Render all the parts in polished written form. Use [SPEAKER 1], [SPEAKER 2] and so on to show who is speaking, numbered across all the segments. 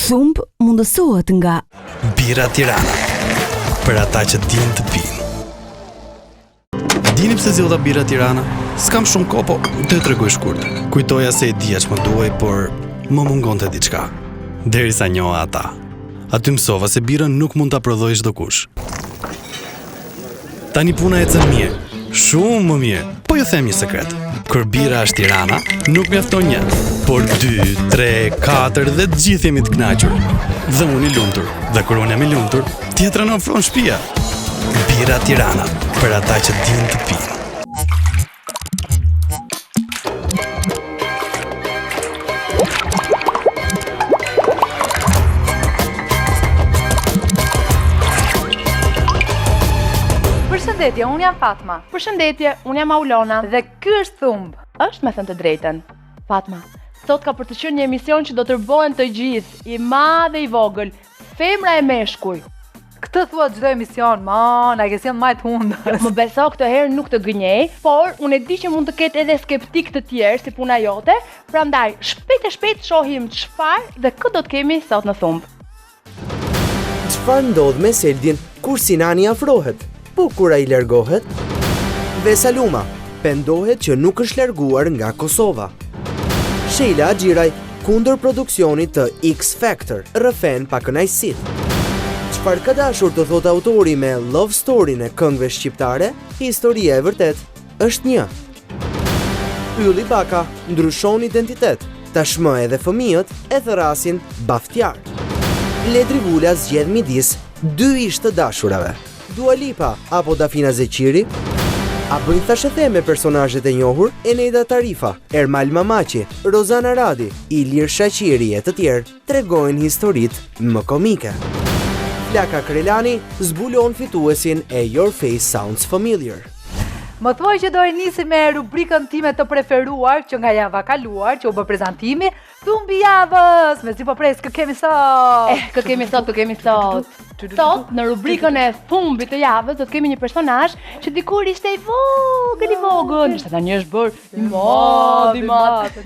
[SPEAKER 1] Thumb mundësohet nga
[SPEAKER 2] Bira Tirana, për ata që din të pinë. Dini pse zgjodha Bira Tirana? S'kam shumë kohë, po të tregoj shkurt. Kujtoja se e dija ç'më duhej, por më mungonte diçka. Derisa njoha ata. Aty mësova se birën nuk mund ta prodhojë çdo kush. Tani puna ecën mirë, shumë më mirë. Po ju them një sekret. Kur bira është Tirana, nuk mjafton një, por 2, 3, 4 dhe të gjithë jemi të kënaqur. Dhe unë i lumtur, dhe kur unë jam i lumtur, tjetra në ofron shtëpia. Bira Tirana, për ata që din të pinë.
[SPEAKER 3] Përshëndetje, unë jam Fatma.
[SPEAKER 4] Përshëndetje, unë jam Aulona.
[SPEAKER 3] Dhe ky është Thumb.
[SPEAKER 4] Është me thënë të drejtën. Fatma, sot ka për të qenë një emision që do të tërbohen të gjithë, i madh dhe i vogël, femra e meshkuj.
[SPEAKER 3] Këtë thua çdo emision, na ke sjell më të hundës.
[SPEAKER 4] Më beso këtë herë nuk të gënjej, por unë e di që mund të ketë edhe skeptik të tjerë si puna jote, prandaj shpejt e shpejt shohim çfarë dhe kë do të kemi sot në Thumb.
[SPEAKER 5] Çfarë ndodh me Seldin kur Sinani afrohet? Po kur ai largohet? Vesaluma pendohet që nuk është larguar nga Kosova. Sheila Xhiraj kundër produksionit të X Factor, rrëfen pa kënaqësitë. Çfarë ka dashur të thotë autori me love story-n e këngëve shqiptare? Historia e vërtet është një. Ylli Baka ndryshon identitet. Tashmë edhe fëmijët e thrasin Baftjar. Ledri Vula zgjedh midis dy ish të dashurave. Dua Lipa apo Dafina Zeqiri? A bëjnë thashethe me personazhet e njohur? Eneda Tarifa, Ermal Mamaçi, Rozana Radi, Ilir Shaqiri e të tjerë tregojnë historitë më komike. Flaka Krelani zbulon fituesin e Your Face Sounds Familiar.
[SPEAKER 3] Më thuaj që do e nisi me rubrikën time të preferuar që nga java kaluar, që u bë prezantimi, Thumbi javës, me si po pres, kë kemi sot?
[SPEAKER 4] Kë kemi sot. Sot, në rubrikën e Thumbit të javës, do të kemi një personazh që dikur ishte i vogël, nështë tani është bërë i madh.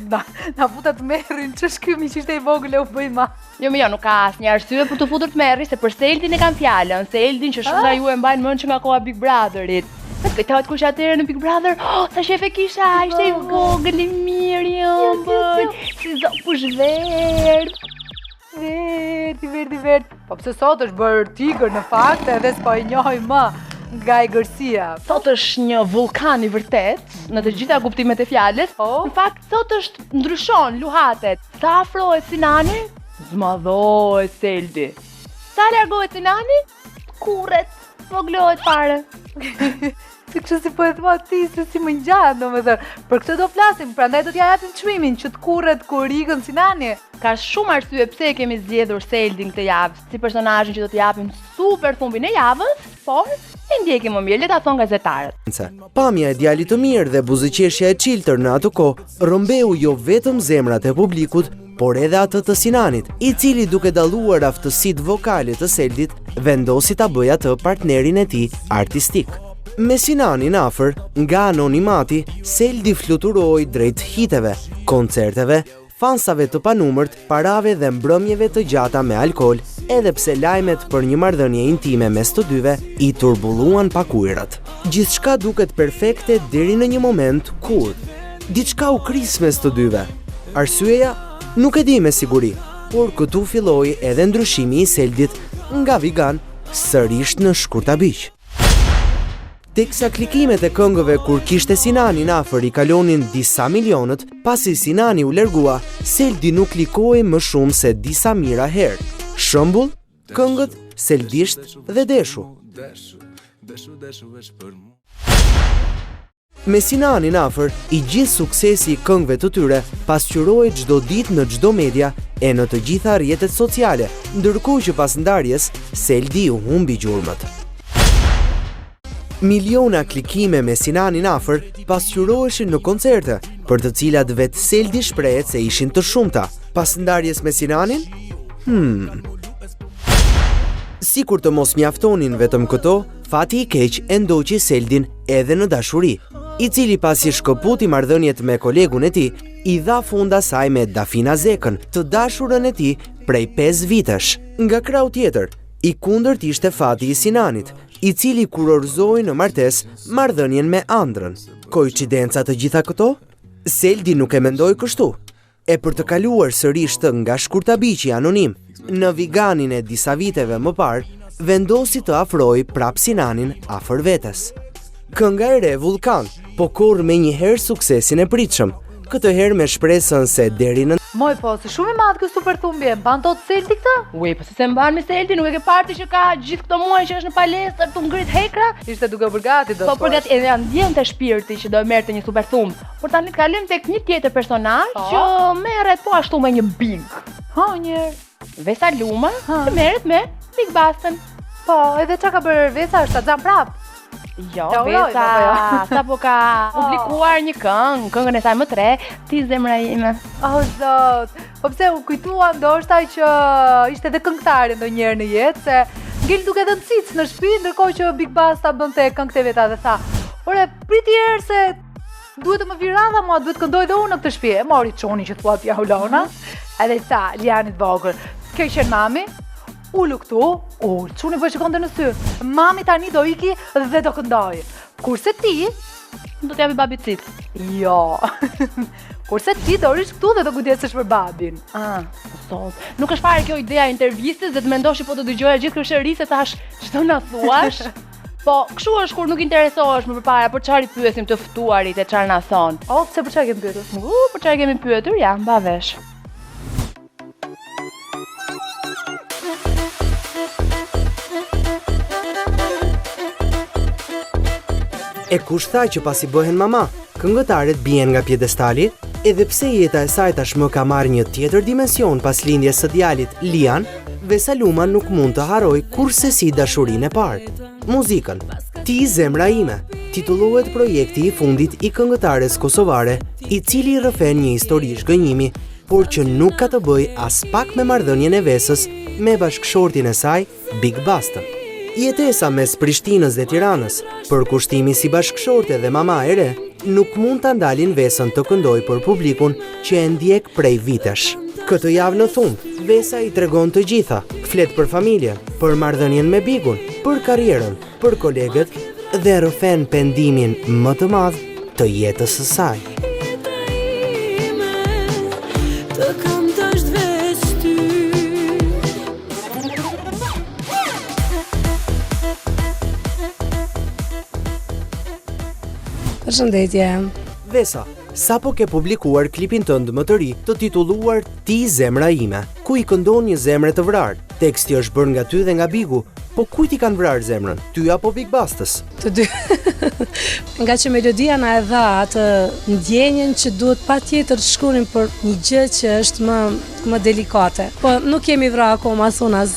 [SPEAKER 3] Na futa të merrin, ç'është ky miq ishte i vogël e u bë i madh.
[SPEAKER 4] Jo, nuk ka asnjë arsye për të futur të merri, se për Seldin e kam fjalën, Seldin që shumë nga ju e mbajnë mend që nga koha Big Brotherit. Të kujtohet kush atëherë në Big Brother? Sa shefe kisha, ishte i vogël, i mirë, si zopush verdh.
[SPEAKER 3] Verdh. Po pse sot është bërë tigër në fakt, edhe s'po e njohim më nga egërsia.
[SPEAKER 4] Sot është një vulkan i vërtet, në të gjitha kuptimet e fjalës. Në fakt, sot është ndryshon, luhatet. Sa afrohet Sinani, zmadhohet Seldi. Sa largohet Sinani, kurret, voglohet fare.
[SPEAKER 3] Si kështë si po e thua ti, se si më ngjahet, domethënë. Për këtë do flasim, prandaj do t'ja japim çmimin që të kurret kur ikën Sinani.
[SPEAKER 4] Ka shumë arsye pse e kemi zgjedhur Seldin këtë javë, si personazhin që do t'i japim super thumbin e javës, por e ndjekim më mirë, le ta thonë gazetarët.
[SPEAKER 5] Pamja e djalit të mirë dhe buzëqeshja e çiltër në atë kohë rrëmbeu jo vetëm zemrat e publikut, por edhe atë të Sinanit, i cili duke dalluar aftësitë vokale të Seldit, vendosi ta bëjë atë partnerin e tij artistik. Me Sinanin afër, nga anonimati, Seldi fluturoi drejt hiteve, koncerteve, fansave të panumërt, parave dhe mbrëmjeve të gjata me alkool, edhe pse lajmet për një marrëdhënie intime mes të dyve i turbulluan pakujrat. Gjithçka duket perfekte deri në një moment kur diçka u kris mes të dyve. Arsyeja nuk e di me siguri, por këtu filloi edhe ndryshimi i Seldit nga vegan sërish në shkurtabiq. Teksa klikimet e këngëve kur kishte Sinanin afër i kalonin disa milionët, pasi Sinani u largua, Seldi nuk klikoi më shumë se disa mijëra herë. Shembull, këngët Seldisht dhe Deshu. Me Sinanin afër, i gjithë suksesi i këngëve të tyre pasqyrohej çdo ditë në çdo media e në të gjitha rrjetet sociale, ndërkohë që pas ndarjes Seldi u humbi gjurmët. Miliona klikime me Sinanin afër pasqyroheshin në koncerte, për të cilat vetë Seldi shprehet se ishin të shumta. Pas ndarjes me Sinanin? Sikur të mos mjaftonin vetëm këto, fati i keq e ndoqi Seldin edhe në dashuri, i cili pasi shkëputi marrëdhëniet me kolegun e tij, i dha fund asaj me Dafina Zekën, të dashurën e tij prej 5 vitesh. Nga krau tjetër, i kundërt ishte Fati i Sinanit, i cili kurorzoi në martesë marrëdhënien me Andrën. Koincidenca të gjitha këto? Seldi nuk e mendoi kështu. E për të kaluar sërish të nga shkurtabiqi anonim në Viganin e disa viteve më parë, vendosi të afroi prap Sinanin afër vetes. Kënga e re Vulkan, po korr me njëherë suksesin e pritshëm, këtë herë me shpresën se deri në
[SPEAKER 3] Moj po, se shumë i madh ky super thumbje, mban tot Seldi këtë?
[SPEAKER 4] Ui, po se se mban me Seldi, nuk e ke parti që ka gjithë këto muaj që është në palestër të ngrit hekra?
[SPEAKER 3] Ishte duke përgati do.
[SPEAKER 4] Po përgati edhe ndjente shpirti që do merrte një super thumb. Por tani të kalim tek një tjetër personazh që merret po ashtu me një big.
[SPEAKER 3] Ha, një.
[SPEAKER 4] Vesa Luma, që merret me Big Bastën.
[SPEAKER 3] Po, edhe çka ka bërë Vesa është ta xhan prap.
[SPEAKER 4] Jo,
[SPEAKER 3] Ja,
[SPEAKER 4] Vesa,
[SPEAKER 3] jo.
[SPEAKER 4] sapo ka publikuar një këngën e saj më tre, Ti zemra ime.
[SPEAKER 3] Oh zot, po pse u kujtua ndoshta që ishte edhe këngëtare ndonjëherë në jetë, se ngel duke dhënë cic në shtëpi, ndërkohë që Big Basta bënte këngët e veta dhe tha: "Ore, priti herë se duhet të më vi radha, mua duhet këndoj dhe unë në këtë shtëpi." E mori çoni që thua t'ja Hulona, edhe i tha Lianit vogël: "Kjo qenë mami, ulu këtu, çuni po shkonte në sy. Mami tani do iki dhe do këndoj. Kurse ti
[SPEAKER 4] Do t'japi babi cit.
[SPEAKER 3] jo. Kurse ti do rish këtu dhe do kujdesesh për babin."
[SPEAKER 4] Ah, sot. Nuk është fare kjo ideja e intervistës dhe të mendosh që po të dëgjoja gjithë kryeshërisë e thash, ç'do na thuash? Po, kështu është kur nuk interesohesh më përpara, por çfarë i pyesim të ftuarit e çfarë na thon.
[SPEAKER 3] O, pse për çfarë kemi pyetur?
[SPEAKER 4] Për çfarë kemi pyetur? Ja, mba vesh.
[SPEAKER 5] E kush tha që pasi bëhen mama, këngëtarët bien nga pjedestali? Edhe pse jeta e saj tashmë ka marrë një tjetër dimension pas lindjes së djalit Lian, Vesa Luma nuk mund të haroj kurse si dashurinë e parë. Muzikën. Ti zemra ime titullohet projekti i fundit i këngëtares kosovare, i cili rrëfen një histori zhgënjimi, por që nuk ka të bëj as pak me marrëdhënien e Vesës me bashkëshortin e saj, Big Bastën. Jetesa mes Prishtinës dhe Tiranës, për kushtimi si bashkëshorte dhe mama e re, nuk mund të ndalin Vesën të këndoj për publikun që e ndjek prej vitesh. Këtë javë në thumb, Vesa i tregon të gjitha, flet për familjen, për marrëdhënien me Bigun, për karrierën, për kolegët dhe rrëfen pendimin më të madh të jetës së saj.
[SPEAKER 1] Përshëndetje.
[SPEAKER 5] Vesa, sapo ke publikuar klipin tënd më të ri të titulluar Ti zemra ime, ku i këndon një zemre të vrarë. Teksti është bërë nga ty dhe nga Bigu, po kujt i kanë vrarë zemrën? Ty apo Big Bastës?
[SPEAKER 6] Të dy. Nga që melodia na e dha atë ndjenjen që duhet patjetër të shkruanim për një gjë që është më delikate. Po nuk kemi vrarë akoma son as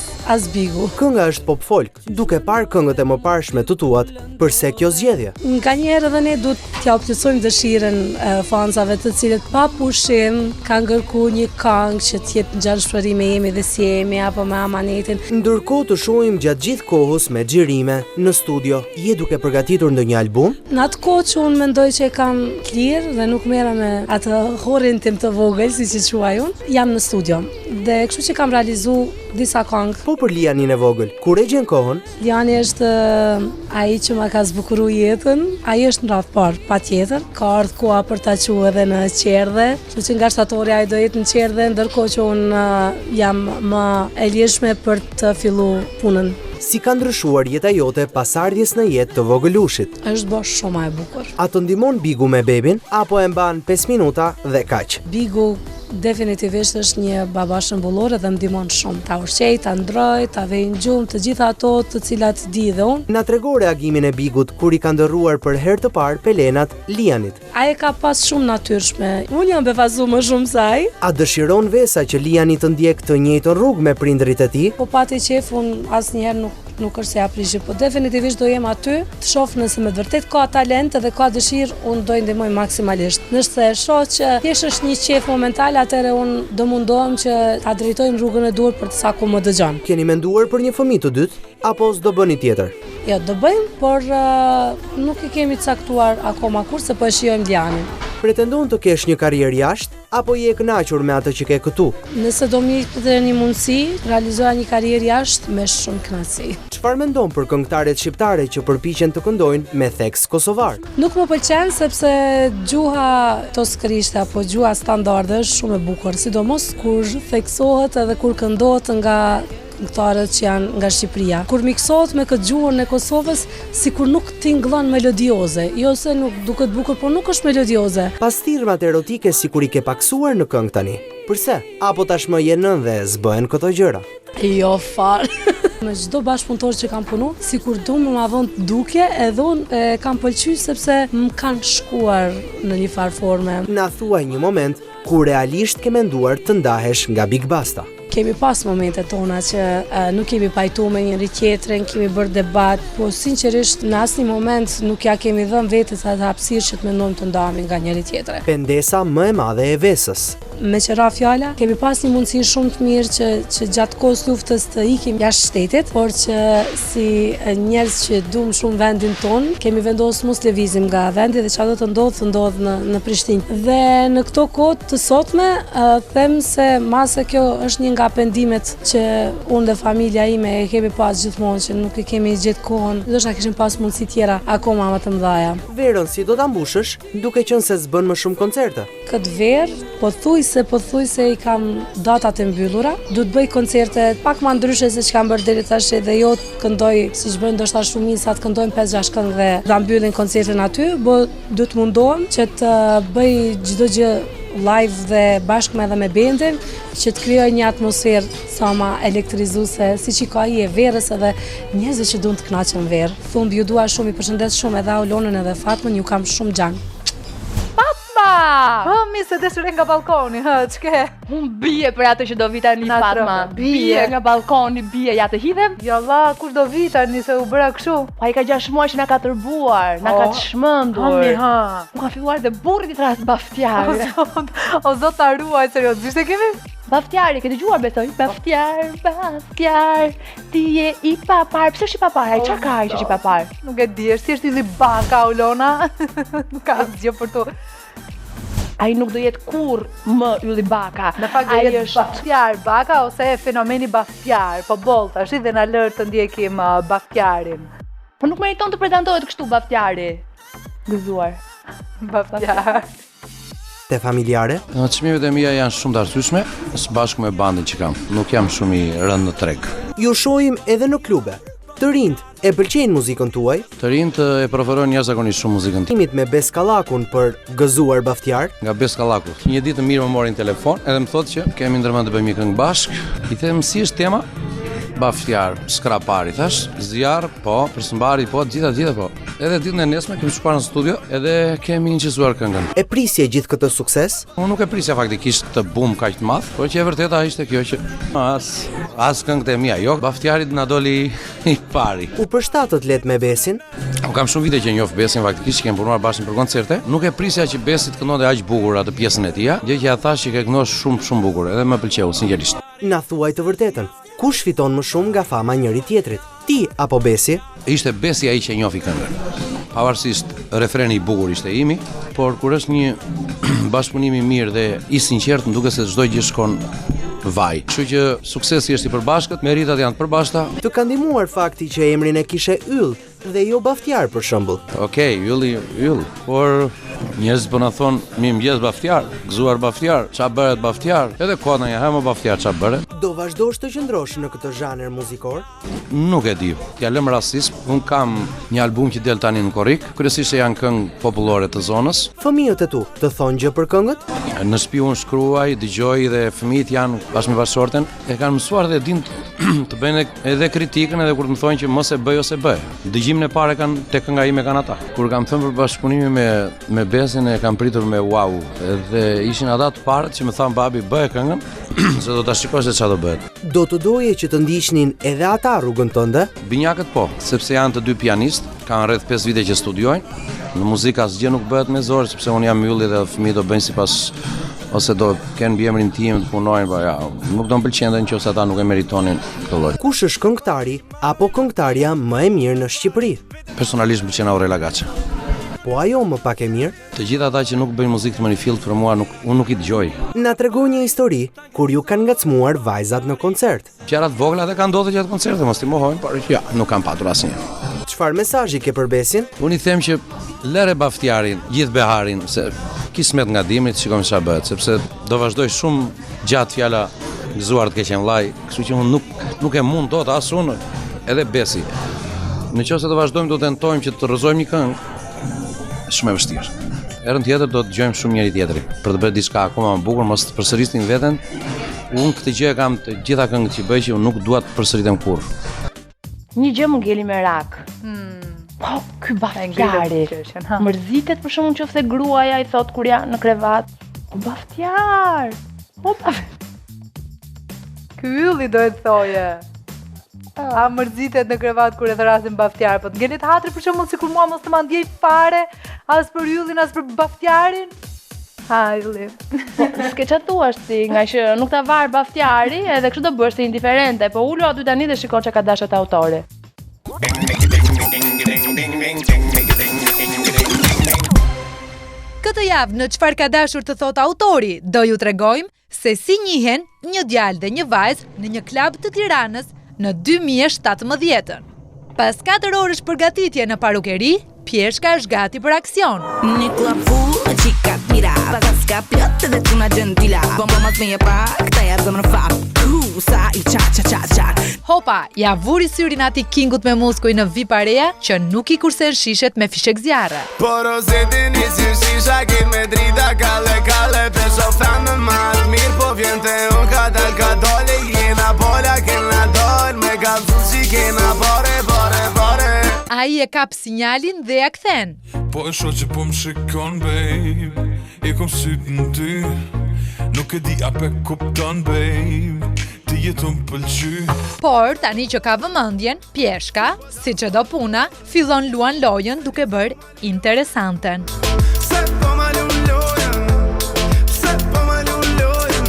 [SPEAKER 6] Bigu.
[SPEAKER 5] Kënga është pop folk, duke parë këngët e mëparshme të tuat, përse kjo zgjedhje?
[SPEAKER 6] Nganjëherë edhe ne duhet t'ja plotësojmë dëshirën fansave të cilët pa pushim kanë kërkuar një këngë që të jetë ngjashmëri me jemi dhe si jemi apo me amanetin.
[SPEAKER 5] Ndërkohë të shohim gjatë gjithë kohës me xhirime në studio, je duke përgatitur ndonjë album?
[SPEAKER 6] Në atë kohë që unë mendoj që e kam clear dhe nuk merrem me atë horrin tim të vogël, siç e quaj unë, jam në studio. Dhe kështu që kam realizuar disa këngë.
[SPEAKER 5] Po për Lianin e vogël, kur e gjen kohën?
[SPEAKER 6] Liani është ai që ma ka zbukuru jetën, ai është në radhë parë, patjetër. Ka ardhur koha për ta quajtur edhe në qerdhe, kështu që nga shtatori ai do jetë në qerdhe, ndërkohë që unë jam më e lirshme për të filluar punën.
[SPEAKER 5] Si ka ndryshuar jeta jote pas ardhjes në jetë të vogëlushit?
[SPEAKER 6] Është bërë shumë e bukur.
[SPEAKER 5] A të ndihmon Bigu me bebin, apo e mban 5 minuta dhe kaq?
[SPEAKER 6] Bigu definitivisht është një baba shëmbullore dhe më ndihmon shumë. Ta ushqej, ta ndroj, ta vej në gjumë, të gjitha ato të cilat di dhe unë.
[SPEAKER 5] Na trego reagimin e Bigut kur i ka ndërruar për herë të parë pelenat Lianit.
[SPEAKER 6] Ai ka pas shumë natyrshme. Unë jam befazuar më shumë se ai.
[SPEAKER 5] A dëshiron Vesa që Liani të ndjek të njëjtën rrugë me prindërit e tij?
[SPEAKER 6] Po pati qef, unë asnjëherë nuk është se ja prishi, po definitivist do jem aty të shoh nëse me vërtet ka talent dhe ka dëshirë, unë do i ndihmoj maksimalisht. Nëse e shoh që thjesht është një qef momental, atëherë unë do mundohem që ta drejtojmë rrugën e duhur për të sa ku më dëgjon.
[SPEAKER 5] Keni menduar për një fëmijë të dytë apo s'do bëni tjetër?
[SPEAKER 6] Jo, do bëjmë, por nuk e kemi caktuar akoma kurse po e shijojmë Lianin.
[SPEAKER 5] Pretendon të kesh një karrierë jashtë apo je e kënaqur me atë që ke këtu?
[SPEAKER 6] Nëse do më jepte një mundësi, realizoja një karrierë jashtë me shumë kënaqësi.
[SPEAKER 5] Çfarë mendon për këngëtarët shqiptare që përpiqen të këndojnë me theks kosovar?
[SPEAKER 6] Nuk më pëlqen sepse gjuha toskrishte apo gjuha standarde është shumë e bukur, sidomos kur theksohet edhe kur këndohet nga këngëtarët që janë nga Shqipëria. Kur miksohet me këtë gjuhën e Kosovës, sikur nuk tingëllon melodioze, jo se nuk duket bukur, por nuk është melodioze.
[SPEAKER 5] Pas thirrmat erotike sikur i ke paksuar në këngë tani. Përse? Apo tashmë je nën dhe s'bëhen këto gjëra?
[SPEAKER 6] Jo fare. Me çdo bashkëpunëtor që kam punu, sikur do më vënë dukje, edhe unë kam pëlqyer sepse më kanë shkuar në një farë forme.
[SPEAKER 5] Na thuaj një moment ku realisht ke menduar të ndahesh nga Big Basta.
[SPEAKER 6] Kemi pas momente tona që nuk kemi pajtu me njëri tjetrin, kemi bërë debat, po sinqerisht në asnjë moment nuk ja kemi dhënë vetes atë hapësirë që të mendojmë të ndahemi nga njëri tjetri.
[SPEAKER 5] Pendesa më e madhe e Vesës.
[SPEAKER 6] Me qëra fjala, kemi pas një mundësi shumë të mirë që gjatë kohës luftës të ikim jashtë shtetit, por që si njerëz që duam shumë vendin ton, kemi vendosur mos lëvizim nga vendi dhe çfarë do të ndodh në Prishtinë. Dhe në këto kohë të sotme, them se mase kjo është një nga pendimet që unë dhe familja ime e kemi pas gjithmonë, që nuk e kemi gjetë kohën, ndoshta kishim pas mundësi tjera akoma më të mëdha.
[SPEAKER 5] Verën si do ta mbushësh, duke qenë se s'bën më shumë koncerte?
[SPEAKER 6] Këtë verë, pothuajse i kam datat e mbyllura. Du të bëj koncerte pak më ndryshe se që kam bërë deri tash dhe jo të këndoj siç bëjnë ndoshta shumica, të këndojmë 5-6 këngë dhe ta mbyllin koncertin aty, por do të mundohem që të bëj çdo gjë live dhe bashkë edhe me bendin, që të krijoj një atmosferë sa më elektrizuese, siç i ka ai e verës edhe njerëzit që duan të kënaqen verë. Thumb ju dua shumë, i përshëndet shumë edhe Aulonën edhe Fatmën, ju kam shumë gjan.
[SPEAKER 3] Mi se desure nga balkoni, ç'ke?
[SPEAKER 4] Unë bie për atë që do vi tani Fatma. Bie nga balkoni, bie, ja të hidhem?
[SPEAKER 3] Jo valla, kush do vi tani se u bëra kështu?
[SPEAKER 4] Pa i ka 6 muaj që na ka tërbuar, na ka çmendur. Mu ka filluar dhe burri i tras baftjar.
[SPEAKER 3] O zot ta ruaj, serios, vishte kemi?
[SPEAKER 4] Baftjari, ke dëgjuar besoj? Baftjar, ti je i papar. Pse është i papar? Ai çka ka ai që është i papar?
[SPEAKER 3] Nuk e di, është thjesht i baka Aulona. Nuk ka asgjë për to.
[SPEAKER 4] Ai nuk do jetë kur më ylli baka.
[SPEAKER 3] Në fakt do jetë Baftjar Baka ose fenomeni Baftjar, po boll tash dhe na lër të ndjekim Baftjarin.
[SPEAKER 4] Po nuk meriton të pretendohet kështu Baftjari. Gëzuar.
[SPEAKER 3] Baftjar.
[SPEAKER 5] Te familjare?
[SPEAKER 7] Çmimet e mia janë shumë të arsyeshme, së bashku me bandin që kam. Nuk jam shumë i rënd në treg.
[SPEAKER 5] Ju shohim edhe në klube. Të rinjt e pëlqejnë muzikën tuaj?
[SPEAKER 7] Të rinjt e preferojnë jashtëzakonisht shumë muzikën time.
[SPEAKER 5] Me Beskallakun për gëzuar Baftjar.
[SPEAKER 7] Nga Beskallaku. Një ditë mirë më morin telefon, edhe më thotë që kemi ndërmend të bëjmë një këngë bashk. I them si është tema? Baftjar, skrapari, thash, zjarr, po, përshëmbari, po, gjitha po. Edhe ditën e nesme kemi shkuar në studio edhe kemi incizuar këngën.
[SPEAKER 5] E prisje gjithë këtë sukses?
[SPEAKER 7] Unë nuk e prisja faktikisht këtë boom kaq të madh, por që e vërteta ishte kjo që as këngët e mia, jo, Baftjarit na doli i pari.
[SPEAKER 5] U përshtatët let me Besin?
[SPEAKER 7] Unë kam shumë vite që njoh Besin, faktikisht kemi punuar bashkë për koncerte. Nuk e prisja që Besi të këndonte aq bukur atë pjesën e tij, gjë që ja thash që ke këndosh shumë bukur, edhe më pëlqeu sinqerisht.
[SPEAKER 5] Na thuaj të vërtetën. Kush fiton më shumë nga fama njëri tjetrit? Ti apo Besi?
[SPEAKER 7] Ishte Besi ai që njofi këngën. Pavarësisht refreni i bukur ishte imi, por kur është një bashkëpunim i mirë dhe i sinqert, më duket se çdo gjë shkon vaj. Kështu që suksesi është i përbashkët, meritat janë të përbashkëta.
[SPEAKER 5] Të ka ndihmuar fakti që emrin e kishe Yll dhe jo Baftjar për shembull.
[SPEAKER 7] Okej, Yll, por njerëzit po na thon mirëmëngjes Baftjar, gëzuar Baftjar, ç'a bëret Baftjar? Edhe kona një herë më Baftjar ç'a bëret?
[SPEAKER 5] Do vazhdosh të qëndrosh në këtë zhanër muzikor?
[SPEAKER 7] Nuk e di. T'ja lëm rastisëm. Un kam një album që del tani në korrik, kryesisht janë këngë popullore të zonës.
[SPEAKER 5] Fëmijët e tu të thonë gjë për këngët?
[SPEAKER 7] Në shtëpi unë shkruaj, dëgjoj dhe fëmijët janë bashkë me bashkëshorten e kanë mësuar dhe din të bëjnë edhe kritikën edhe kur të më thonë që mos e bëj ose bëj. Dëgjimin e parë kanë tek kënga ime kanë ata. Kur kam thënë për bashkëpunimin me Besin e kam pritur me wow. Edhe ishin ata të parët që më thanë babi bëj këngën, se do ta shikosh se çfarë do bëhet.
[SPEAKER 5] Do të doje që të ndiqnin edhe ata rrugën tënde?
[SPEAKER 7] Binjakët po, sepse janë të dy pianistë, kanë rreth 5 vite që studiojnë. Në muzikë asgjë nuk bëhet me zor, sepse unë jam ylli dhe fëmijët do bëjnë sipas ose do kenë mbiemrin tim të punojnë, po ja, nuk do m'pëlqente nëse ata nuk e meritonin këtë lloj.
[SPEAKER 5] Kush është këngëtari apo këngëtarja më e mirë në Shqipëri?
[SPEAKER 7] Personalisht m'pëlqen Aurela Gaça.
[SPEAKER 5] po ajo më pak e mirë?
[SPEAKER 7] Të gjithë ata që nuk bëjnë muzikë të Moneyfield për mua unë nuk I dëgjoj.
[SPEAKER 5] Na tregoj një histori kur ju kanë ngacmuar vajzat në koncert.
[SPEAKER 7] Qerat vogla dhe kanë ndodhur gjatë koncertit, mos I mohojnë, por ja, nuk kanë patur asnjë.
[SPEAKER 5] Çfarë mesazhi ke për Besin?
[SPEAKER 7] Unë I them që lere Baftiarin, gjithë beharin, se kismet nga dimrit, shikojmë çfarë bëhet, sepse do vazhdoj shumë gjatë fjala gëzuar të keqen vllai, kështu që unë nuk e mund dot as unë, edhe Besi. Nëse do vazhdojmë do tentojmë që të rrëzojmë një këngë, shumë e vështirë. Herën tjetër do të dëgjojmë shumë njëri tjetrin për të bërë diçka akoma më bukur, mos të përsërisnin veten. Unë këtë gjë kam të gjitha këngët që bëj që unë nuk dua të përsëritem kurrë.
[SPEAKER 4] Një gjë më ngeli merak. Po, ky Baftiari. Mërzitet për shkakun nëse gruaja I thot kur janë në krevat, "O Baftiar." O
[SPEAKER 3] Ky ylli do e thoje. A mërzitet në krevat kur e thrasin Baftiar, po të ngelet hatri për shembull sikur mua mos të ma ndjej fare as për yllin as për Baftiarin. Ha, ylli.
[SPEAKER 4] s'ke çfarë thuash ti, nga që nuk ta var Baftiari, edhe kështu do bësh se indiferente, po ulo aty tani dhe shiko çka ka dashur te autori.
[SPEAKER 8] Këtë javë në Çfarë ka dashur të thot autori, do ju tregojmë se si njihen një djalë dhe një vajzë në një klub të Tiranës në 2017. Pas 4 orësh përgatitje në parukeri, Pjeshka është gati për aksion.
[SPEAKER 1] Një klub full me qika mira, pagaska plot edhe tuna gjendila. Bomba me pak, ta ja zemrën fat. Sa I ça.
[SPEAKER 8] Hopa, ja vuri syrin ati kingut me muskuj në Viparea që nuk I kursen shishet me fishek zjarre.
[SPEAKER 9] Porosetin I si shisha kit me drita kale pe shofran me mat mirë po vjen te unë ka dole jena bola kena dol me kalzu si kena bore.
[SPEAKER 8] A I e kap sinjalin dhe ja kthen.
[SPEAKER 9] Po e shoh që po më shikon babe, I kom syt në ty, nuk e di ape kupton babe, ti jeton pëlqy.
[SPEAKER 8] Por tani që ka vëmendjen, Pjeshka, si që do puna, fillon luan lojën duke bërë interesanten.
[SPEAKER 9] Se po ma lun lojën, se po ma lun lojën,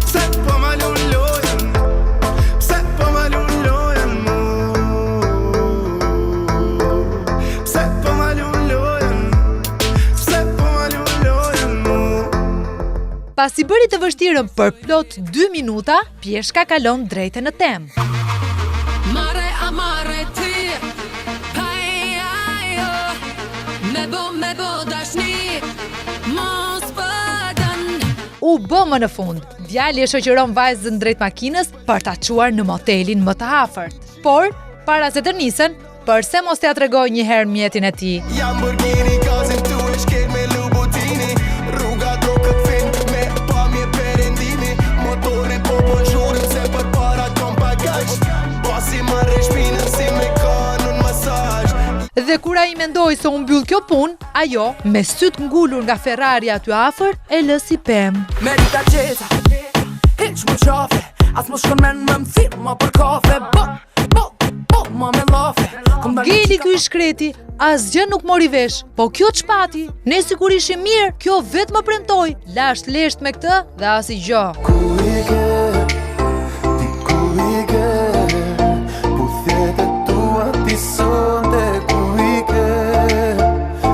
[SPEAKER 9] se po ma lun lojën, se po ma lun lojën, se po ma lun lojën, se po ma lun lojën.
[SPEAKER 8] Pas I bëri të vështirën për plot 2 minuta, Pjeshka kalon drejte në temë.
[SPEAKER 10] Mare amare ti, me bo dashni, mos pëdan.
[SPEAKER 8] U bë më në fund, djali e shoqëron vajzën drejt makinës për ta çuar në motelin më të afërt. Por, para se të nisen, përse mos t'ia tregoj një herë mjetin e tij.
[SPEAKER 9] Lamborghini gazin tu e shkel me Lubutini, rruga trokët fin me pamje perendimi, motori po zhurim se për para kom bagaj, basi marrë shpinën si me kanun masaj.
[SPEAKER 8] Dhe kur ai mendoi se u mbyll kjo punë, ajo, me syt ngulur nga Ferrari aty afër, e lë si pemë.
[SPEAKER 10] Merita qeza, hiq më qafe, as më shkon men më mthirë më për kafe, bo, më me lafe.
[SPEAKER 8] Geli ky shkreti, asgjë nuk mori vesh, po kjo çpati, ne sikur ishim mirë, kjo vetë më premtoi, lasht lesht me këtë dhe as I gjë.
[SPEAKER 9] Ku I ke, ti ku I ke, puthjet e tua ti sonde, ku I ke,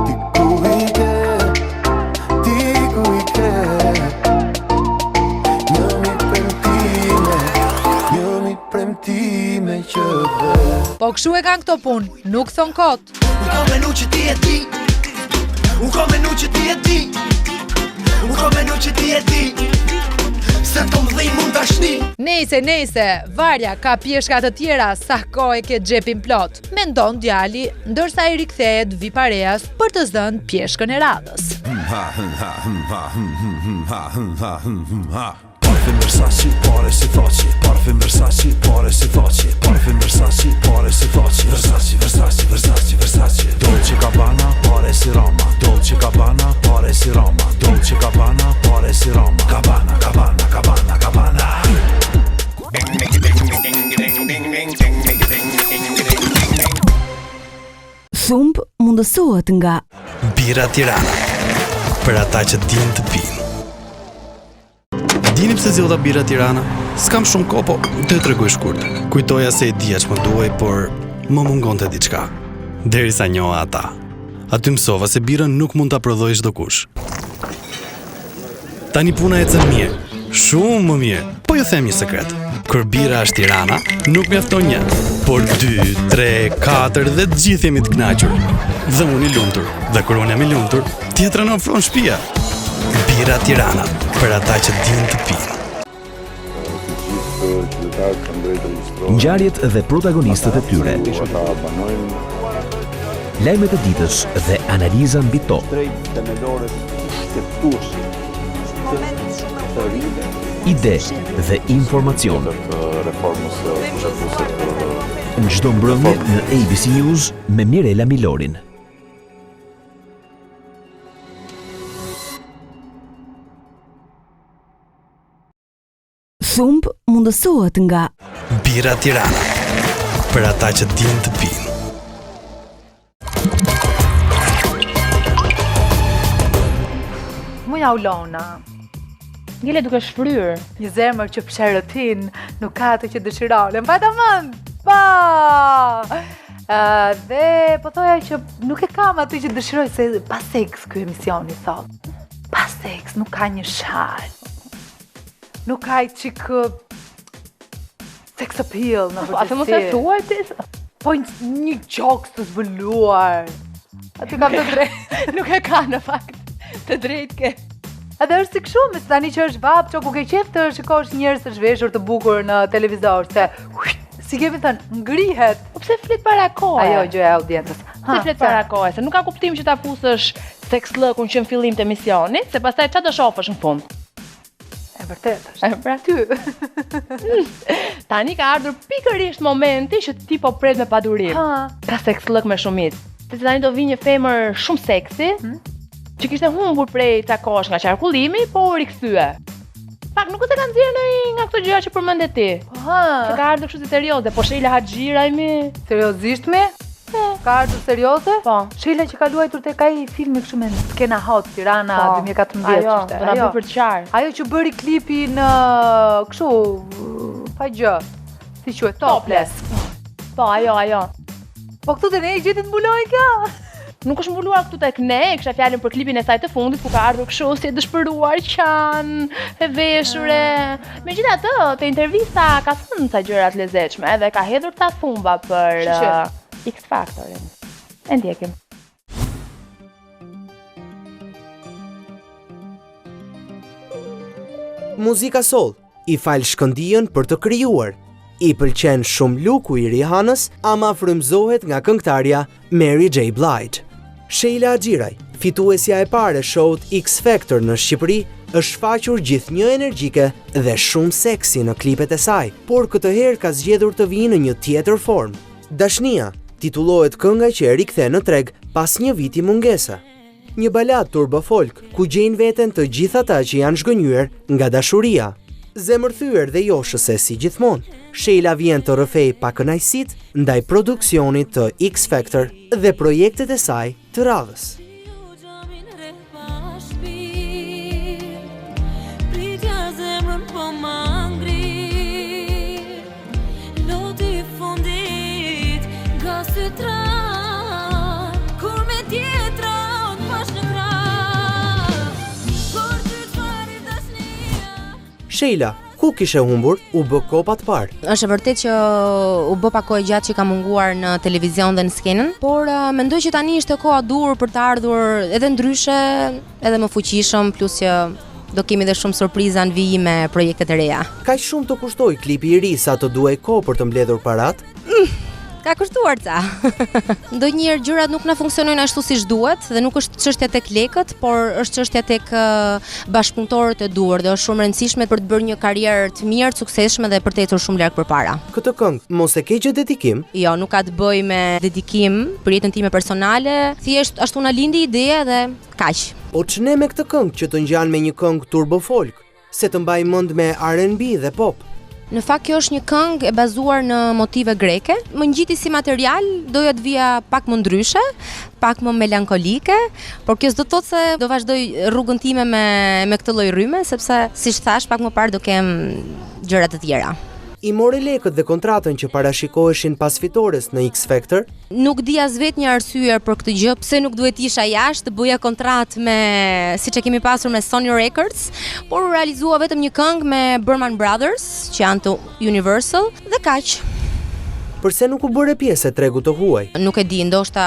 [SPEAKER 9] ti ku I ke, ti ku I ke, një mi premtime që dhe.
[SPEAKER 8] Po kshu e kanë këto punë, nuk thon kot.
[SPEAKER 9] Unë ka menu që ti e di, unë ka menu që ti e di, unë ka menu që ti e di, se të më dhej mund dashni.
[SPEAKER 8] Nejse, Varja ka pjeshka të tjera sa kohë e ke xhepin plot. Mendon djali, ndërsa I rikthehet Vipareas për të zënë pjeshkën e radhës.
[SPEAKER 11] Parfüm Versace, pare si thaci. Parfym Versace, pare si thaci. Parfym Versace, pare si thaci. Versace. Dolce Gabbana, pare si Roma. Dolce Gabbana, pare si Roma. Dolce Gabbana, pare si Roma. Gabbana.
[SPEAKER 1] Thumb mundësohet nga
[SPEAKER 2] Bira Tirana, për ata që dinë të pinë. Dini pse zgjodha Bira Tirana? S'kam shumë kohë, po të tregoj shkurt. Kujtoja se e dija ç'më duhej, por më mungonte diçka. Derisa njoha ata. aty mësova se birën nuk mund ta prodhoj çdo kush. Tani puna ecën mirë, shumë më mirë. Po ju them një sekret. Kur bira është Tirana, nuk mjafton një, por 2, 3, 4 dhe të gjithë jemi të kënaqur. Dhe unë i lumtur, dhe kur unë jam i lumtur, tjetrën ofron shtëpia. Bira Tirana, për ata që dinë të pinë.
[SPEAKER 12] Ngjarjet dhe protagonistët e tyre. Lajmet e ditës dhe analiza mbi to. Ide dhe informacion. Në çdo mbrëmje në ABC News me Mirela Milorin.
[SPEAKER 13] Thumb mundësohet nga
[SPEAKER 2] Bira Tirana, për ata që dinë të pinë.
[SPEAKER 3] Muja ulona.
[SPEAKER 4] Ngele duke shfryrë.
[SPEAKER 3] Një zemër që psherëtin, nuk ka atë që dëshiron. Mbajta mend. Pa! Dhe po thoja që nuk e kam atë që dëshiroj se pa seks ky emisioni thot. Pa seks nuk ka një shal. Nuk ka i qik sex appeal në vërtetësi.
[SPEAKER 4] Atë mos e thuaj ti.
[SPEAKER 3] Po një gjokës të zbuluar. Aty kam të drejtë.
[SPEAKER 4] Nuk e ka në fakt. Të drejtë ke.
[SPEAKER 3] Edhe është si kështu, me tani që është vap, që ku ke qef të shikosh njerëz të zhveshur të bukur në televizor, se si kemi thënë, ngrihet.
[SPEAKER 4] Po pse flet para kohe?
[SPEAKER 3] Ajo gjëja e audiencës.
[SPEAKER 4] Pse flet para kohe? Se nuk ka kuptim që ta fusësh seks lëkun që në fillim të emisionit, se pastaj çfarë do shohësh në fund?
[SPEAKER 3] E vërtet është.
[SPEAKER 4] Pra ty. Tani ka ardhur pikërisht momenti që ti po pret me padurim. Ka seks lëk me shumicë. Se tani do vi një femër shumë seksi, që kishte humbur prej takosh nga qarkullimi, po u rikthye. Pak nuk e ka nxjerrë ndonjë nga këto gjëra që përmendet ti. Se ka ardhur kështu si serioze, po Sheila Haxhira imi.
[SPEAKER 3] Seriozisht me? Ka ardhur serioze?
[SPEAKER 4] Po.
[SPEAKER 3] Sheila që ka luajtur tek ai filmi kështu me Skena Hot Tirana 2014
[SPEAKER 4] Ajo, do na bëj për të qartë.
[SPEAKER 3] Ajo që bëri klipi në kështu pa gjë. Si quhet? Topless.
[SPEAKER 4] Po, ajo.
[SPEAKER 3] Po këtu te ne i gjetit mbuloi kjo.
[SPEAKER 4] Nuk është mbuluar këtu tek ne, kisha fjalën për klipin e saj të fundit ku ka ardhur kështu si e dëshpëruar qan, e veshure. Megjithatë, te intervista ka thënë ca gjëra të lezetshme dhe ka hedhur ca thumba për X Factorin. E ndjekim.
[SPEAKER 5] Muzika soul i fal shkëndijën për të krijuar. I pëlqen shumë luku i Rihanës, ama frymëzohet nga këngëtarja Mary J. Blige. Sheila Haxhiraj, fituesja e parë e showt X Factor në Shqipëri, është shfaqur gjithnjë energjike dhe shumë seksi në klipet e saj, por këtë herë ka zgjedhur të vijë në një tjetër formë. Dashnia titullohet kënga që e rikthe në treg pas një viti mungese. Një balad turbo folk ku gjejnë veten të gjithë ata që janë zhgënjur nga dashuria. Zemërthyer dhe joshëse si gjithmonë, Sheila vjen të rrëfej pa kënaqësit ndaj produksionit të X Factor dhe projektet e saj të radhës. Sheila, ku kishe humbur, u bë kopat parë.
[SPEAKER 14] Është vërtet që u bë pak kohë gjatë që ka munguar në televizion dhe në skenën, por mendoj që tani ishte koha dur për të ardhur edhe ndryshe, edhe më fuqishëm, plus që do kemi dhe shumë surpriza në vijim me projektet e reja.
[SPEAKER 5] Kaq shumë të kushtoi klipi i ri sa të duaj kohë për të mbledhur parat?
[SPEAKER 14] Ka kushtuar ca. Ndonjëherë gjërat nuk na funksionojnë ashtu siç duhet dhe nuk është çështja tek lekët, por është çështja tek bashkëpunëtorët e duhur dhe është shumë e rëndësishme për të bërë një karrierë të mirë, të suksesshme dhe për të ecur shumë larg përpara.
[SPEAKER 5] Këtë këngë mos e ke gjë dedikim?
[SPEAKER 14] Jo, nuk ka të bëjë me dedikim për jetën time personale, thjesht ashtu na lindi ideja dhe kaq.
[SPEAKER 5] O ç'ne me këtë këngë që të ngjan me një këngë turbo folk, se të mbaj mend me R&B dhe pop?
[SPEAKER 14] Në fakt kjo është një këngë e bazuar në motive greke. Më ngjiti si material, doja të vija pak më ndryshe, pak më melankolike, por kjo s'do të thotë se do vazhdoj rrugën time me këtë lloj rrymë, sepse siç thash pak më parë do kem gjëra të tjera.
[SPEAKER 5] I mori lekët dhe kontratën që parashikoheshin pas fitores në X Factor?
[SPEAKER 14] Nuk di as vetë një arsye për këtë gjë, pse nuk duhet isha jashtë, bëja kontratë me, siç e kemi pasur me Sony Records, por realizua vetëm një këngë me Burman Brothers, që janë të Universal, dhe kaq.
[SPEAKER 5] Përse nuk u bëre pjesë e tregut të huaj?
[SPEAKER 14] Nuk e di, ndoshta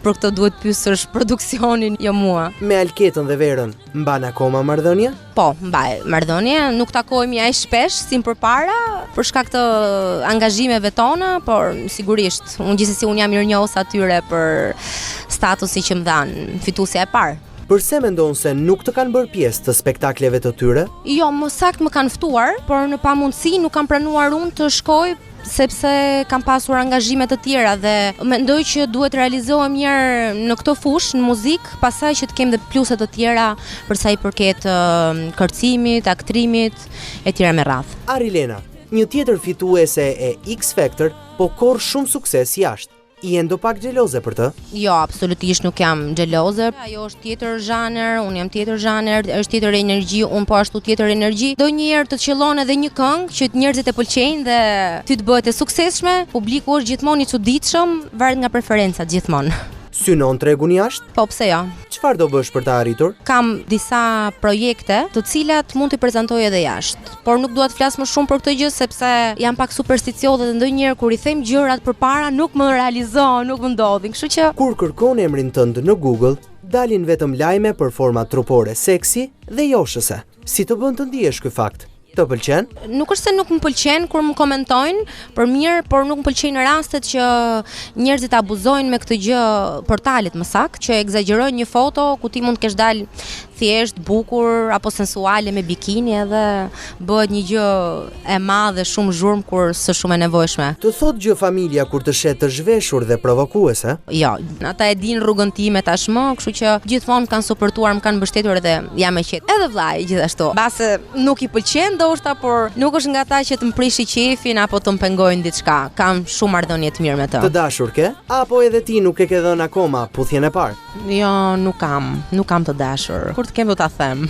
[SPEAKER 14] për këtë duhet pyesësh produksionin, jo mua.
[SPEAKER 5] Me Alketën dhe Verën, mban akoma marrëdhënie?
[SPEAKER 14] Po, mbaj marrëdhënie, nuk takohemi aq shpesh si përpara për shkak të angazhimeve tona, por sigurisht, unë gjithsesi unë jam mirënjohës atyre për statusin që më dhanë, fituesja e parë.
[SPEAKER 5] Përse mendon se nuk të kanë bërë pjesë të spektakleve të tyre?
[SPEAKER 14] Jo, më saktë më kanë ftuar, por në pamundësi nuk kam pranuar unë të shkoj sepse kam pasur angazhime të tjera dhe mendoj që duhet realizohem mirë në këtë fushë, në muzikë, pastaj që të kem dhe pluse të tjera për sa i përket kërcimit, aktrimit e tjera me radhë.
[SPEAKER 5] Arilena, një tjetër fituese e X Factor, po korr shumë sukses jashtë. I endo pak xheloze për të?
[SPEAKER 14] Jo, absolutisht nuk jam xheloze. Ajo është tjetër zhanër, unë jam tjetër zhanër, është tjetër energji, unë po ashtu tjetër energji. Donjëherë të qellon edhe një këngë që njerëzit e pëlqejnë dhe ty të bëhet e suksesshme, publiku është gjithmonë i çuditshëm, varet nga preferencat gjithmonë.
[SPEAKER 5] Synon tregun jashtë?
[SPEAKER 14] Po pse jo?
[SPEAKER 5] Çfarë do bësh për ta arritur?
[SPEAKER 14] Kam disa projekte të cilat mund t'i prezantoj edhe jashtë, por nuk dua të flas më shumë për këtë gjë sepse jam pak supersticioze dhe ndonjëherë kur I them gjërat përpara nuk më realizohen, nuk më ndodhin. Kështu që
[SPEAKER 5] kur kërkon emrin tënd në Google, dalin vetëm lajme për forma trupore seksi dhe joshëse. Si të bën të ndihesh ky fakt? Të pëlqen?
[SPEAKER 14] Nuk është se nuk më pëlqen kur më komentojnë për mirë, por nuk më pëlqejnë në rastet që njerëzit abuzojnë me këtë gjë, portalet më saktë, që egzagjerojnë një foto ku ti mund të kesh dalë thjesht, bukur apo sensuale me bikini edhe bëhet një gjë e madhe shumë zhurmë kur s'është shumë e nevojshme.
[SPEAKER 5] Të thot gjë familja kur të shet të zhveshur dhe provokuese?
[SPEAKER 14] Jo, ata e din rrugën time tashmë, kështu që gjithmonë më kanë suportuar, më kanë mbështetur dhe jam e qetë. Edhe vllai gjithashtu. Mbase nuk I pëlqen ndoshta, por nuk është nga ata që të mprishi qefin apo të më pengojnë diçka. Kam shumë marrëdhënie të mirë me të.
[SPEAKER 5] Të dashur ke? Apo edhe ti nuk e ke dhënë akoma puthjen e parë?
[SPEAKER 14] Jo, nuk kam të dashur. Kur të kem do ta them.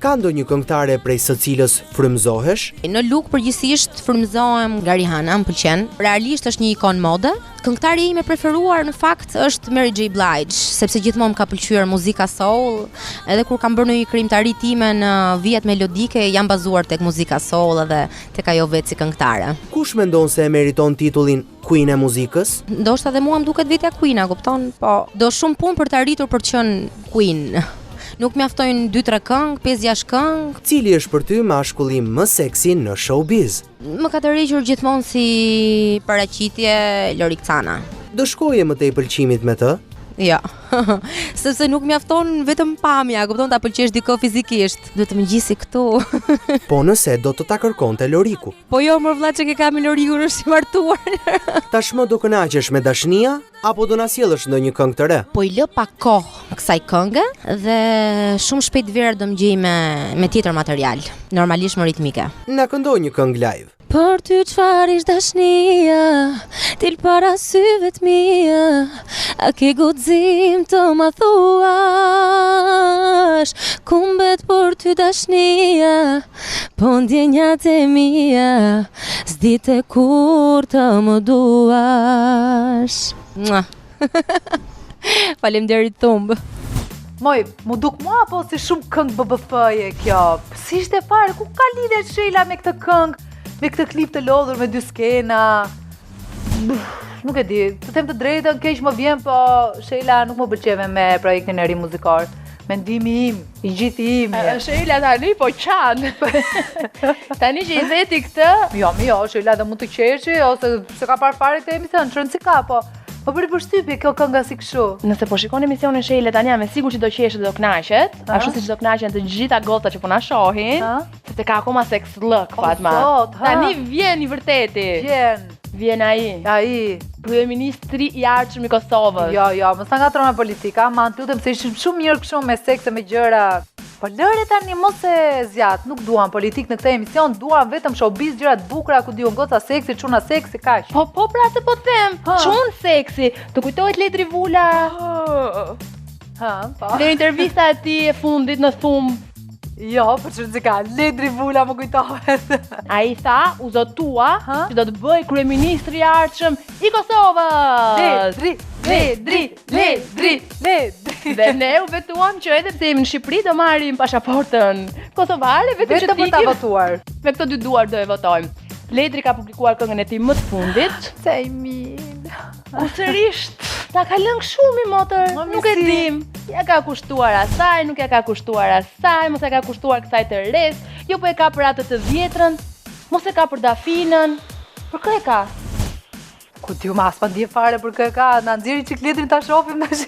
[SPEAKER 5] Ka ndonjë këngëtare prej së cilës frymëzohesh?
[SPEAKER 14] Në look përgjithsisht frymëzohem nga Rihanna, më pëlqen. Realisht është një ikon mode. Këngëtari im e preferuar në fakt është Mary J Blige, sepse gjithmonë më ka pëlqyer muzika soul, edhe kur kam bërë një krijimtari time në vijat melodike, jam bazuar tek muzika soul edhe tek ajo vetë si këngëtare.
[SPEAKER 5] Kush mendon se e meriton titullin Queen e muzikës?
[SPEAKER 14] Ndoshta dhe mua më duket vetja Queen, kupton? Po, do shumë punë për të arritur për të qenë Queen. Nuk mjaftojnë 2-3 këngë, 5-6 këngë.
[SPEAKER 5] Cili është për ty mashkulli më seksi në showbiz?
[SPEAKER 14] Më ka tërhequr gjithmonë si paraqitje Lorik Cana.
[SPEAKER 5] Do shkoje më tej pëlqimit me të?
[SPEAKER 14] Jo. Sepse nuk mjafton vetëm pamja, kupton, ta pëlqesh dikë fizikisht. Duhet të më ngjisi këtu.
[SPEAKER 5] Po nëse do të ta kërkonte Loriku.
[SPEAKER 14] Po jo, më vlla që ke ka me Lorikun është I martuar.
[SPEAKER 5] Tashmë do kënaqesh me dashnia apo do na sjellësh ndonjë këngë të re?
[SPEAKER 14] Po I lë pak kohë kësaj këngë dhe shumë shpejt vera do më gjej me tjetër material, normalisht më ritmike.
[SPEAKER 5] Na këndoj një këngë live.
[SPEAKER 15] Për ty çfarë ish dashnia, til para syve të mia, a ke guxim të ma thuash, ku mbet për ty dashnia, po ndjenjat e mia, s'dite kur të më duash.
[SPEAKER 14] Faleminderit thumb.
[SPEAKER 3] Moj, mu duk mua apo si shumë këngë BBF-je kjo? Si ishte fare, ku ka lidhje Sheila me këtë këngë? Me këtë klip të lodhur me 2 skena. Nuk e di, të them të drejtën, keq më vjen, po Sheila nuk më pëlqeve me projektin e ri muzikor. Mendimi im, I gjithë im.
[SPEAKER 4] Sheila tani po qan. Tani që I dheti këtë.
[SPEAKER 3] Jo, Sheila dhe mund të qeshi, ose se ka parë fare këtë emision, çon si ka, po bëri përshtypje kjo kënga si kështu.
[SPEAKER 4] Nëse po shikon emisionin Sheila tani jam e sigurt që do qeshet dhe do kënaqet, ashtu siç do kënaqen të gjitha gocat që po na shohin, sepse ka akoma sex luck, Fatma. Tani vjen I vërteti. Vjen ai. Kryeministri I ardhshëm I Kosovës.
[SPEAKER 3] Jo, mos na ngatron me politika, ma të lutem se ishim shumë mirë kështu me sekse me gjëra. Po lëre tani mos e zjat, nuk duam politik në këtë emision, duam vetëm showbiz, gjëra të bukura ku diun goca seksi, çuna seksi, kaq.
[SPEAKER 4] Po pra se po them, çun seksi, të kujtohet Letri Vula.
[SPEAKER 3] Po.
[SPEAKER 4] Dhe intervista e tij e fundit në Thumb.
[SPEAKER 3] Jo, për çfarë ka? Ledri Vula më kujtohet.
[SPEAKER 4] Ai tha, u zotua, që do të bëj kryeministri i ardhshëm i Kosovës. Ledri. Dhe ne u vetuam që edhe pse jemi në Shqipëri do marrim pasaportën kosovare, vetëm që të
[SPEAKER 3] ta votuar.
[SPEAKER 4] Me këto dy duar do e votojmë. Ledri ka publikuar këngën e tij më të fundit.
[SPEAKER 3] Se i mirë.
[SPEAKER 4] Kusërisht, ta ka lënë shumë i motër, nuk e dim. Ja ka kushtuar asaj, nuk ja ka kushtuar asaj, mos e ka kushtuar kësaj të res, jo po e ka për atë të vjetrën, mos e ka për Dafinën, për kë e ka?
[SPEAKER 3] Ku t'ju mas pa ndje fare për kë e ka, na nxjerri cikletin ta shohim tash.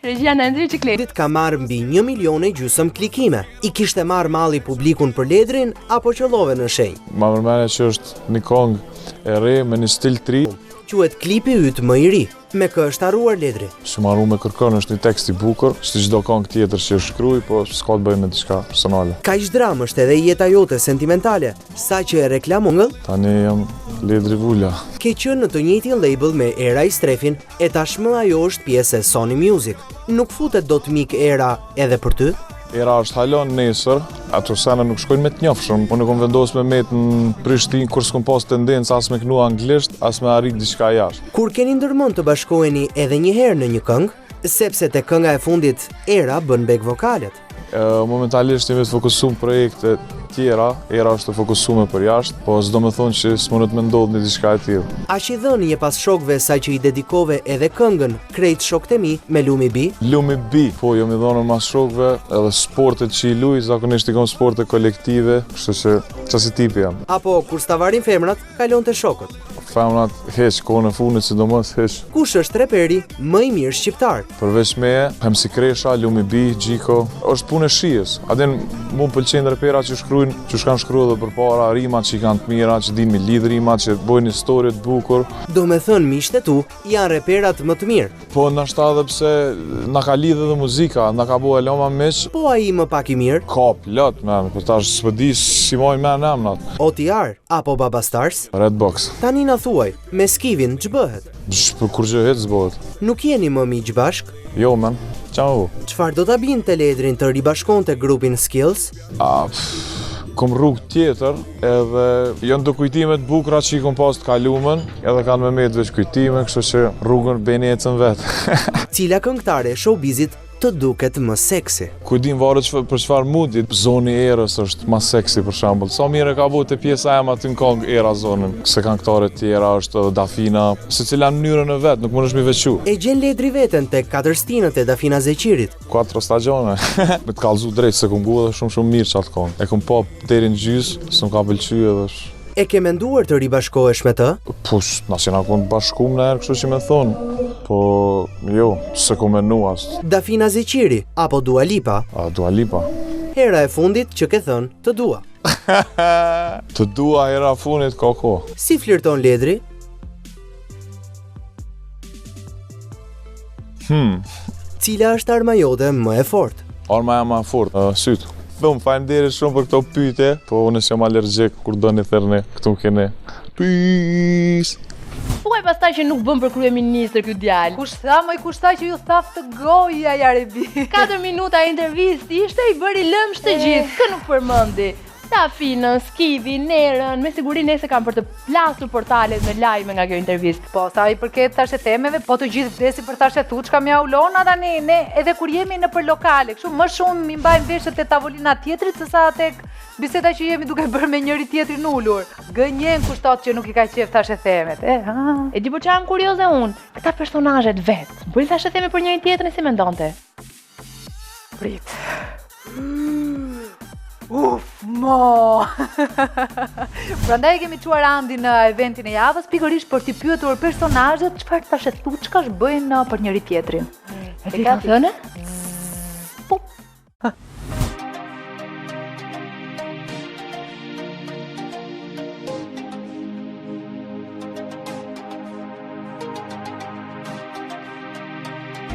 [SPEAKER 4] Regjia na nxjerri cikletin.
[SPEAKER 5] Ka marrë mbi 1,5 milion klikime. I kishte marrë malli publikun për Ledrin apo qëllove në shenjë?
[SPEAKER 16] Ma mërmene që është një kongë e re me një stil të ri.
[SPEAKER 5] Quhet klipi yt më i ri. Me kë është harruar Ledri?
[SPEAKER 16] Që marru me kërkon është një tekst i bukur, si çdo këngë tjetër që shkruaj, po s'ka të bëjë me diçka personale.
[SPEAKER 5] Kaq dram është edhe jeta jote sentimentale, sa që e reklamon.
[SPEAKER 16] Tani jam Ledri Vula.
[SPEAKER 5] Ke qenë në të njëjtin label me Era i Strefin, e tashmë ajo është pjesë e Sony Music. Nuk futet dot mik Era edhe për ty?
[SPEAKER 16] Era është halon nesër, ato sena nuk shkojnë me të njofshëm. Unë kom vendos me met në Prishtinë kur s'kom pas tendencë as me kënu anglisht, as me arrit diçka jashtë.
[SPEAKER 5] Kur keni ndërmend të bashkoheni edhe një herë në një këngë, sepse te kënga e fundit Era bën back vokalet.
[SPEAKER 16] Momentalisht jemi të fokusuar projekte tjera, Era është të fokusuar për jashtë, po s'do me thonë që s'mundet me ndodhë një diçka e tillë.
[SPEAKER 5] Aq i dhënë je pas shokëve sa që i dedikove edhe këngën Krejt shokët e mi me Lumi B?
[SPEAKER 16] Lumi B, po jo mi dhënë mas shokëve, edhe sportet që i luj, zakonisht i kom sporte kolektive, kështu që qasi tipi jam.
[SPEAKER 5] Apo kur stavarin femrat, kalon të shokët.
[SPEAKER 16] Femrat heq, kohën e fundit sidomos heq.
[SPEAKER 5] Kush është reperi më i mirë shqiptar?
[SPEAKER 16] Përveç meje, MC Kresha, Lumi B, Gjiko, është punë e shijes. Adin mu më pëlqejnë repera që shkrujnë, që shkanë shkruaj edhe përpara, rimat që i kanë të mira, që dinë mi lidh rimat, që bojnë histori të bukur.
[SPEAKER 5] Do me thënë miqtë e tu, janë reperat më të mirë.
[SPEAKER 16] Po nashta edhe pse na ka lidh edhe muzika, na ka bo e loma miq.
[SPEAKER 5] Po ai më pak i mirë?
[SPEAKER 16] Ka plot, man, po tash s'pëdi si mojnë me emnat.
[SPEAKER 5] OTR apo Baba Stars?
[SPEAKER 16] Redbox.
[SPEAKER 5] Tani na thuaj, me Skivin ç'bëhet?
[SPEAKER 16] Kur gjë het s'bëhet.
[SPEAKER 5] Nuk jeni më miq bashk?
[SPEAKER 16] Jo, man. Çao.
[SPEAKER 5] Çfarë do ta binte Ledrin të ribashkonte grupin Skills?
[SPEAKER 16] Kom rrugë tjetër, edhe janë do kujtimet bukura që i kom pas të kalumen, edhe kanë me met veç kujtime, kështu që rrugën beni ecën vetë.
[SPEAKER 5] Cila këngëtare e showbizit të duket më seksi?
[SPEAKER 16] Kujtim varet për çfarë mudi, zoni Erës është më seksi për shembull. Sa mirë ka bëu te pjesa e aty në këngë Era zonën, se këngëtare të tjera është edhe Dafina, secila në mënyrën e vet, nuk mundesh mi veçu.
[SPEAKER 5] E gjen Ledri veten tek katërstinët e Dafina Zeqirit.
[SPEAKER 16] 4 stagione. Me të kallzu drejt se kom guë edhe shumë mirë çat këngë. E kom pa deri në gjys, s'm ka pëlqyer edhe.
[SPEAKER 5] E ke menduar të ribashkohesh me të?
[SPEAKER 16] Po, na si na kon bashkum në herë, kështu që më thon. Po, jo, se kom menduar.
[SPEAKER 5] Dafina Zeqiri apo Dua Lipa?
[SPEAKER 16] Dua Lipa.
[SPEAKER 5] Hera e fundit që ke thënë të dua.
[SPEAKER 16] Të dua hera e fundit ka kohë.
[SPEAKER 5] Si flirton Ledri? Cila është arma jote më e fortë?
[SPEAKER 16] Arma jam më e fortë, sytë. Faleminderit shumë për këto pyetje, po unë jam alergjik kur doni thërni këtu keni. Peace.
[SPEAKER 4] Thuaj pastaj që nuk bën për kryeministër ky djalë.
[SPEAKER 3] Kush tha më kush tha që ju thaf të goja Jarebi.
[SPEAKER 4] 4 minuta intervistë ishte i bëri lëmsh të gjithë, kë nuk përmendi. Dafinën, Skivin, Nerën, me siguri nese kanë për të plasur portalet me lajme nga kjo intervistë.
[SPEAKER 3] Po, sa i përket tash e temeve, po të gjithë vdesin për tash e tuçka mja ulona tani, ne edhe kur jemi në për lokale, kështu më shumë mi mbajmë veshët e tavolina tjetrit sesa tek biseda që jemi duke bërë me njëri tjetrin ulur. Gënjen kushtot që nuk i ka qef tash e themet.
[SPEAKER 4] E di po çam kurioze unë, këta personazhet vet. Bëri tash e theme për njëri tjetrin si mendonte?
[SPEAKER 3] Prit. Mo! Prandaj kemi çuar Andi në eventin e javës pikërisht për t'i pyetur personazhet çfarë tash e thuçkash bëjnë për njëri tjetrin.
[SPEAKER 4] E ka thënë?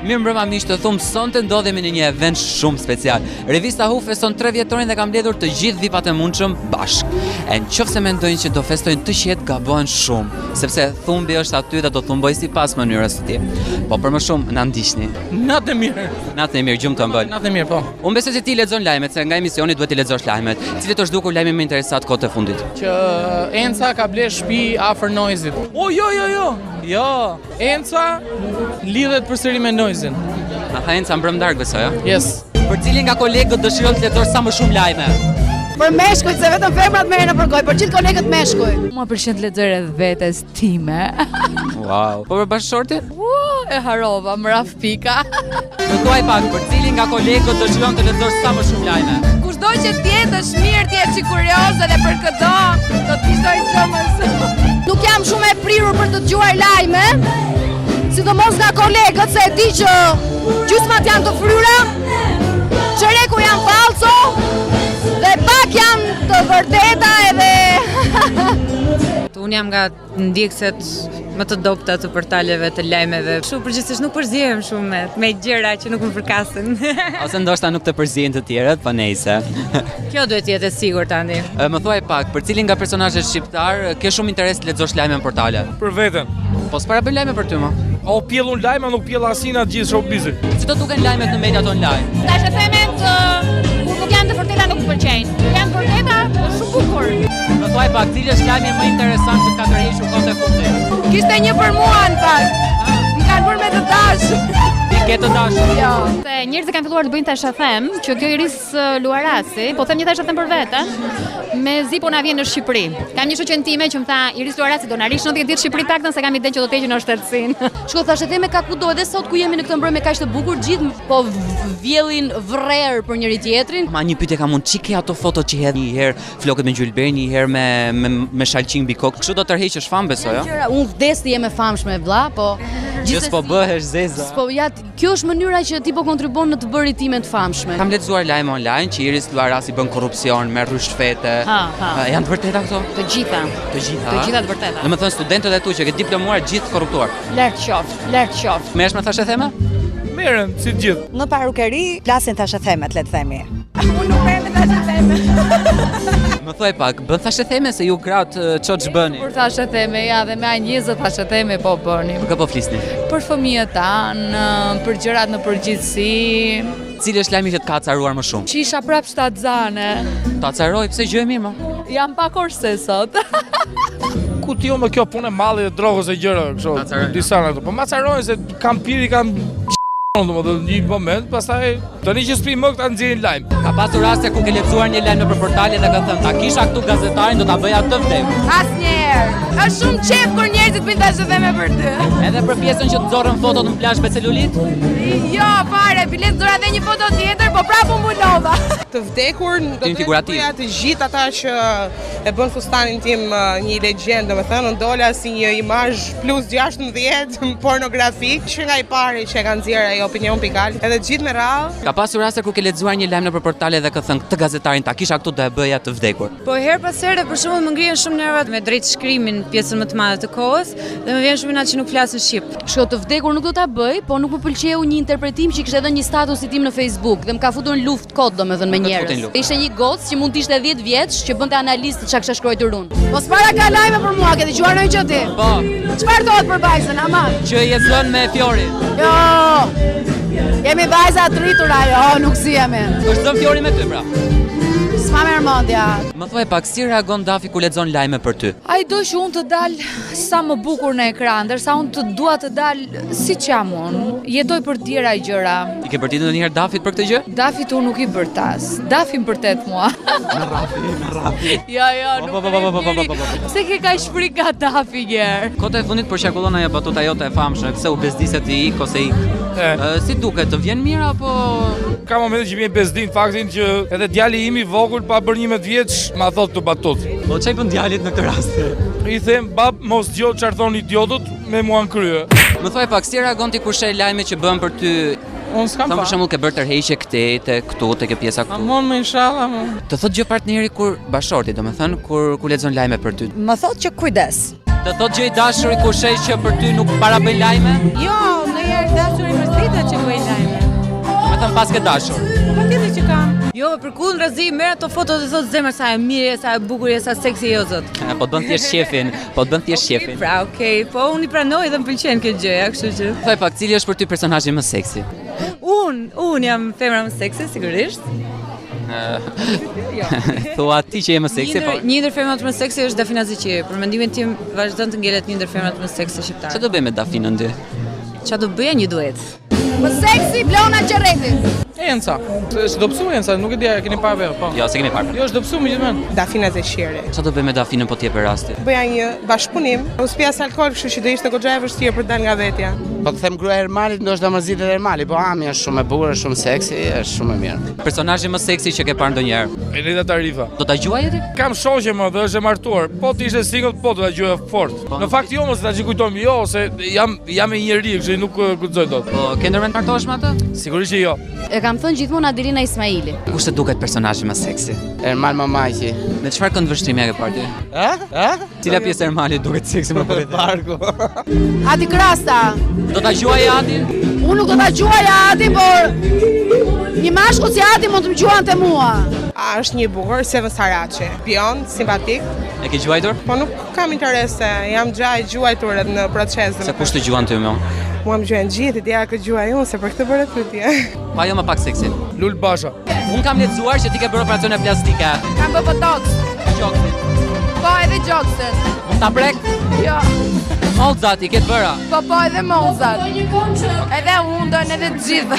[SPEAKER 17] Mirë mbrëma miq, të thumë sonte ndodhemi në një event shumë special. Revista Hu feston 3 vjetorin dhe kam mbledhur të gjithë VIP-at e mundshëm bashk. E nëse mendojnë që do festojnë të qetë, gabojnë shumë, sepse thumbi është aty dhe do thumboj sipas mënyrës së tij. Po për më shumë na ndiqni.
[SPEAKER 18] Natë e mirë.
[SPEAKER 17] Natë e mirë, gjumë të mbël.
[SPEAKER 18] Natë e mirë, po.
[SPEAKER 17] Unë besoj se ti lexon lajmet, se nga emisioni duhet të lexosh lajmet. Cili të zhdukur lajmi më interesant kohët e fundit?
[SPEAKER 18] Që Enca ka ble shtëpi afër Noizit. O, jo. Jo, Enca lidhet përsëri me Noizin.
[SPEAKER 17] Aha, Enca mbrëm darkë besoj, ja?
[SPEAKER 18] Yes.
[SPEAKER 17] Për cilin nga kolegët dëshiron të lexosh sa më shumë lajme?
[SPEAKER 19] Për meshkujt, se vetëm femrat merren nëpër gojë, për gjithë kolegët meshkuj.
[SPEAKER 20] Mua pëlqen të lexoj edhe vetes time.
[SPEAKER 17] Wow. Po për bashkëshortin?
[SPEAKER 20] E harova, më raf pika.
[SPEAKER 17] Më thuaj pak, për cilin nga kolegët dëshiron të lexosh sa më shumë lajme?
[SPEAKER 20] Kushdo që t'jesh mirë, t'jesh i kurioze dhe për këto, do të ishtoj çmë.
[SPEAKER 19] Nuk jam shumë e prirur për të dëgjuar lajme, sidomos nga kolegët, se e di që gjysmat janë të fryra, çereku janë falso, dhe pak janë të vërteta edhe...
[SPEAKER 21] Unë jam nga ndjekëset më të dobta të portaleve të lajmeve. Kështu përgjithsisht nuk përzihem shumë me gjëra që nuk më përkasin.
[SPEAKER 17] Ose ndoshta nuk të përzihen të tjerët, po nejse.
[SPEAKER 21] Kjo duhet të jetë e sigurt tani.
[SPEAKER 17] Më thuaj pak, për cilin nga personazhet shqiptar ke shumë interes të lexosh lajme në portale?
[SPEAKER 18] Për veten.
[SPEAKER 17] Po s'para bën lajme për ty më?
[SPEAKER 18] O pjell unë lajme, nuk pjell asina gjithë showbizit.
[SPEAKER 17] Si do duken lajmet në mediat online?
[SPEAKER 19] Tash e themen kur nuk janë të vërteta nuk pëlqejnë. Janë të vërteta, shumë bukur.
[SPEAKER 17] Më thuaj pak, cili është lajmi më interesant që ka tërhequr kohët e fundit?
[SPEAKER 19] Kishte një për mua në fakt. Më kanë bërë me të dashur.
[SPEAKER 17] Ti ke të dashur?
[SPEAKER 19] Jo.
[SPEAKER 22] Se njerëzit kanë filluar të bëjnë tash them që kjo Iris Luarasi, po them një tash them për veten, me zi po na vjen në Shqipëri. Kam një shoqen time që më tha Iris Luarasi do na rish 90 ditë në Shqipëri paktën se kam idenë që do të heqin në shtetësinë.
[SPEAKER 23] Shko thashë theme ka kudo edhe sot ku jemi në këtë mbrëmje kaq të bukur, gjithë po vjellin vrerë për njëri tjetrin.
[SPEAKER 17] Ma një pyetje kam unë, çike ato foto që hedh një herë flokët me gjylber, një herë me shalqing mbi kokë. Kështu do të tërheqësh fam besoj,
[SPEAKER 23] ja? Unë vdes të jem e famshme vlla, po
[SPEAKER 17] gjithsesi po bëhesh zeza.
[SPEAKER 23] Po ja, kjo është mënyra që ti po kontribon në të bërit time të famshme.
[SPEAKER 17] Kam lexuar lajme online që Iris Luarasi bën korrupsion, merr rrushfete. Janë të vërteta këto?
[SPEAKER 22] Të gjitha.
[SPEAKER 17] Të gjitha.
[SPEAKER 22] Të gjitha të vërteta.
[SPEAKER 17] Domethënë studentët e tu që ke diplomuar gjithë korruptuar.
[SPEAKER 22] Lart qoftë.
[SPEAKER 17] Merresh me thashë theme?
[SPEAKER 18] Merren si të gjithë.
[SPEAKER 24] Në parukeri flasin thashë themet, le të themi.
[SPEAKER 19] Unë nuk merrem me thashë theme.
[SPEAKER 17] Më thuaj pak, bën thashë theme se ju gratë ç'o bëni?
[SPEAKER 20] Për thashë theme, ja, dhe me anjezë thashë theme po bënim.
[SPEAKER 17] Për kë po flisni?
[SPEAKER 20] Për fëmijët tanë, për gjërat në përgjithësi.
[SPEAKER 17] Cili është lajmi që të ka acaruar më shumë?
[SPEAKER 20] Që isha prap shtatzane.
[SPEAKER 17] Ta acaroj, pse gjë e mirë më?
[SPEAKER 20] Jam pa korse sot.
[SPEAKER 18] Ku ti jo me kjo punë e mallit dhe drogës e gjëra, kështu. Disa nga këto. Po më acarojnë se kam piri, kam domethënë një moment, pastaj tani që s'pi më këta nxjerrin lajm.
[SPEAKER 17] Ka pasur raste ku ke lexuar një lajm nëpër portale dhe ka thënë ta kisha këtu gazetarin do ta bëja të vdekur.
[SPEAKER 19] Asnjëherë. Është shumë qef kur njerëzit bëjnë tash theme për ty.
[SPEAKER 17] Edhe për pjesën që të nxorrën fotot në plazh me celulit?
[SPEAKER 19] Jo, fare, bilet dora dhe një foto tjetër, po prapë mbulova.
[SPEAKER 25] Të vdekur, do të bëja të gjithë ata që e bën fustanin tim një legjendë, domethënë ndola si një imazh plus 16 pornografik, që nga i pari që e kanë nxjerrë ajo opinion pikal, edhe gjithë me radhë.
[SPEAKER 17] Ka pasur raste kur ke lexuar një lajm nëpër portale dhe ka thënë këtë gazetarin ta kisha këtu do e bëja të vdekur.
[SPEAKER 21] Po her pas here për shembull më ngrihen shumë nervat me drejt shkrimin pjesën më të madhe të kohës dhe më vjen shumë natë që nuk flas në shqip.
[SPEAKER 23] Shko të vdekur nuk do ta bëj, po nuk më pëlqeu një interpretim që kishte dhënë një statusi tim në Facebook dhe më ka futur në luftë kod domethënë me njerëz. Ishte një gocë që mund të ishte 10 vjeç që bënte analizë të çka kisha shkruar unë.
[SPEAKER 19] Po s'para ka lajme për mua, ke dëgjuar ndonjë gjë ti?
[SPEAKER 17] Po.
[SPEAKER 19] Çfarë thotë për vajzën, aman?
[SPEAKER 17] Që je zënë me Fiorin.
[SPEAKER 19] Jo. Jemi vajza të rritura, jo, nuk si jemi.
[SPEAKER 17] Është zënë Fiori me ty pra?
[SPEAKER 19] S'ma merr mendja.
[SPEAKER 17] Më thuaj pak, si reagon Dafi kur lexon lajme për ty?
[SPEAKER 20] Ai do që unë të dal sa më bukur në ekran, ndërsa unë të dua të dal siç jam unë. Jetoj për të tjera gjëra.
[SPEAKER 17] I ke bërtitur ndonjëherë Dafit për këtë gjë?
[SPEAKER 20] Dafit unë nuk i bërtas. Dafi më bërtet mua.
[SPEAKER 17] Në Rafi.
[SPEAKER 20] Jo, nuk. Se ke kaq shprik nga Dafi gjerë.
[SPEAKER 17] Kota e fundit përqarkullon ajo batuta jote e famshme, pse u bezdiset të ik ose ik. Si duket, të vjen mirë apo
[SPEAKER 18] ka momente që vjen bezdin faktin që edhe djali im i vogël pa bërë 11 vjeç ma thot të batut.
[SPEAKER 17] Po çai bën djalit në këtë rast?
[SPEAKER 18] I them bab mos dëgjoj çfarë thon idiotët me mua në krye.
[SPEAKER 17] Më thuaj pak, si reagon ti kur sheh lajme që bën për ty?
[SPEAKER 18] Unë s'kam pa.
[SPEAKER 17] Për shembull ke bërë tërheqje këtu te kjo pjesa këtu.
[SPEAKER 18] Amon me inshallah.
[SPEAKER 17] Të thot gjë partneri kur bashorti, domethënë kur lexon lajme për ty.
[SPEAKER 24] Më thot që kujdes.
[SPEAKER 17] Të thot gjë i dashuri kur sheh që për ty nuk para bëj lajme?
[SPEAKER 21] Jo, ndonjëherë dashuri mërzita që bëj lajme.
[SPEAKER 17] Domethënë pas ke dashur.
[SPEAKER 21] Patjetër që kam. Jo, përkundrazi merr ato foto dhe thot zemër sa e mirë, sa e bukur, sa seksi jo zot.
[SPEAKER 17] Po të bën thjesht shefin,
[SPEAKER 21] Pra, okay, po unë I pranoj dhe më pëlqen kjo gjëja, kështu që.
[SPEAKER 17] Thuaj pak, cili është për ty personazhi më seksi?
[SPEAKER 21] Unë jam femra më seksi, sigurisht.
[SPEAKER 17] Thua ti që je më seksi, po.
[SPEAKER 21] Një ndër femrat më seksi është Dafina Zeqiri. Për mendimin tim vazhdon të ngelet një ndër femrat më seksi shqiptare.
[SPEAKER 17] Çfarë do bëj me Dafinën ty?
[SPEAKER 21] Çfarë do bëja një duet?
[SPEAKER 19] Më seksi Blona Qerreti.
[SPEAKER 18] Enca. S'do psu Enca, nuk e di, e keni parë vetë, po.
[SPEAKER 17] Jo, se kemi parë.
[SPEAKER 18] Jo, s'do psu gjithmonë.
[SPEAKER 25] Dafina Zeqiri.
[SPEAKER 17] Çfarë do bëj me Dafinën po ti jep rasti?
[SPEAKER 25] Bëja një bashkëpunim, u spjas alkool, kështu që do ishte goxha e vështirë për të dalë nga vetja.
[SPEAKER 6] Po të them gruaja e Ermalit, ndoshta mërzitet Ermali, po Ami është shumë e bukur, është shumë seksi, është shumë e mirë.
[SPEAKER 17] Personazhi më seksi që ke parë ndonjëherë?
[SPEAKER 18] Elida Tarifa.
[SPEAKER 17] Do ta gjuaj ti?
[SPEAKER 18] Kam shoqe më dhe është e martuar. Po ti ishe single, po do ta gjuaj fort. Në fakt jo mos ta kujtojmë, jo, se jam e njerëj, kështu nuk guxoj dot.
[SPEAKER 17] Po ke ndërmend martohesh me atë?
[SPEAKER 18] Sigurisht që jo.
[SPEAKER 23] E kam thënë gjithmonë Adelina Ismaili.
[SPEAKER 17] Kush të duket personazhi më seksi?
[SPEAKER 6] Ermal Mamaqi.
[SPEAKER 17] Me çfarë kënd vështrimi ke parë ti? Cila pjesë e Ermalit duket seksi më për të?
[SPEAKER 6] Barku.
[SPEAKER 19] Adi Krasta.
[SPEAKER 17] Do ta gjuaj Adi?
[SPEAKER 19] Unë nuk do ta gjuaj Adi, por një mashkull si Adi mund të më gjuante mua.
[SPEAKER 25] Është një bukur, Seven Saraçi. Pion, simpatik.
[SPEAKER 17] E ke gjuajtur?
[SPEAKER 25] Po nuk kam interes, jam gjaj gjuajtur edhe në proces.
[SPEAKER 17] Se kush të gjuan ty më?
[SPEAKER 25] Mua më gjuajnë gjithë, ideja këtë gjuaj unë, se për këtë bërë pyetje.
[SPEAKER 17] Pa jo më pak seksi.
[SPEAKER 18] Lul Basha.
[SPEAKER 17] Unë kam lexuar që ti ke bërë operacione plastike.
[SPEAKER 19] Kam bërë botox.
[SPEAKER 17] Gjoksin.
[SPEAKER 19] Po edhe gjoksin.
[SPEAKER 17] Mund ta prek?
[SPEAKER 19] Jo.
[SPEAKER 17] Molzati, ke të bëra?
[SPEAKER 19] Po edhe Molzat. Edhe undën, edhe të gjitha.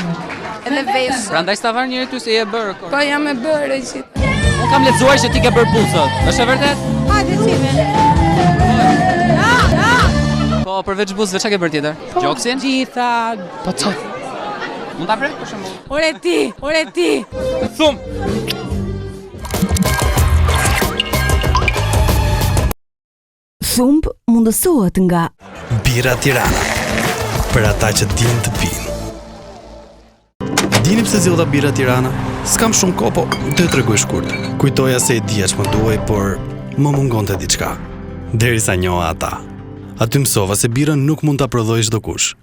[SPEAKER 19] Edhe vesh.
[SPEAKER 17] Prandaj stavar njëri ty se je bërë.
[SPEAKER 19] Po jam e bërë gjithë.
[SPEAKER 17] Unë kam lexuar që ti ke bërë buzët. Është e vërtet?
[SPEAKER 19] Hajde çime.
[SPEAKER 17] Po përveç buzëve çka ke bërë tjetër? Gjoksin?
[SPEAKER 19] Gjitha.
[SPEAKER 17] Po çfarë? Mund ta prek për shembull?
[SPEAKER 19] Ore ti.
[SPEAKER 18] Thum.
[SPEAKER 13] Thumb mundësohet nga
[SPEAKER 2] Bira Tirana, për ata që din të pinë. Dini pse zgjodha Bira Tirana? S'kam shumë kohë, po të tregoj shkurt. Kujtoja se e dija ç'më duhej, por më mungonte diçka. Derisa njoha ata. Aty mësova se birën nuk mund ta prodhoj çdo kush.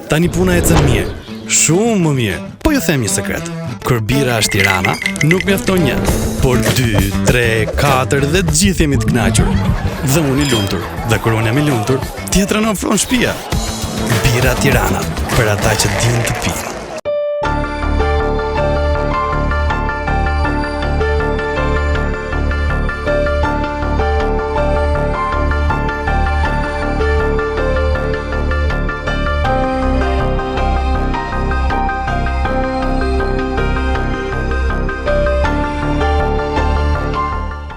[SPEAKER 2] Tani puna ecën mirë, shumë më mirë. Po ju them një sekret. Kur bira është Tirana, nuk mjafton një, por 2, 3, 4 dhe të gjithë jemi të kënaqur. Dhe unë I lumtur. Dhe kur unë jam I lumtur, tjetra në ofron shtëpia. Bira Tirana, për ata që din të pinë.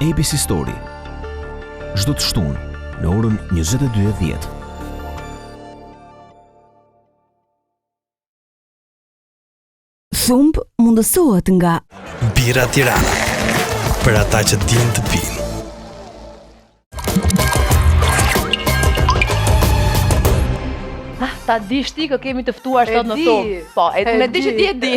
[SPEAKER 12] ABC Story, çdo të shtunë në orën 22:10.
[SPEAKER 13] Thumb mundësohet nga
[SPEAKER 2] Bira Tirana, për ata që din të pinë.
[SPEAKER 4] Ta dish ti kë kemi të ftuar sot në Thumb. Po, me di që ti e di.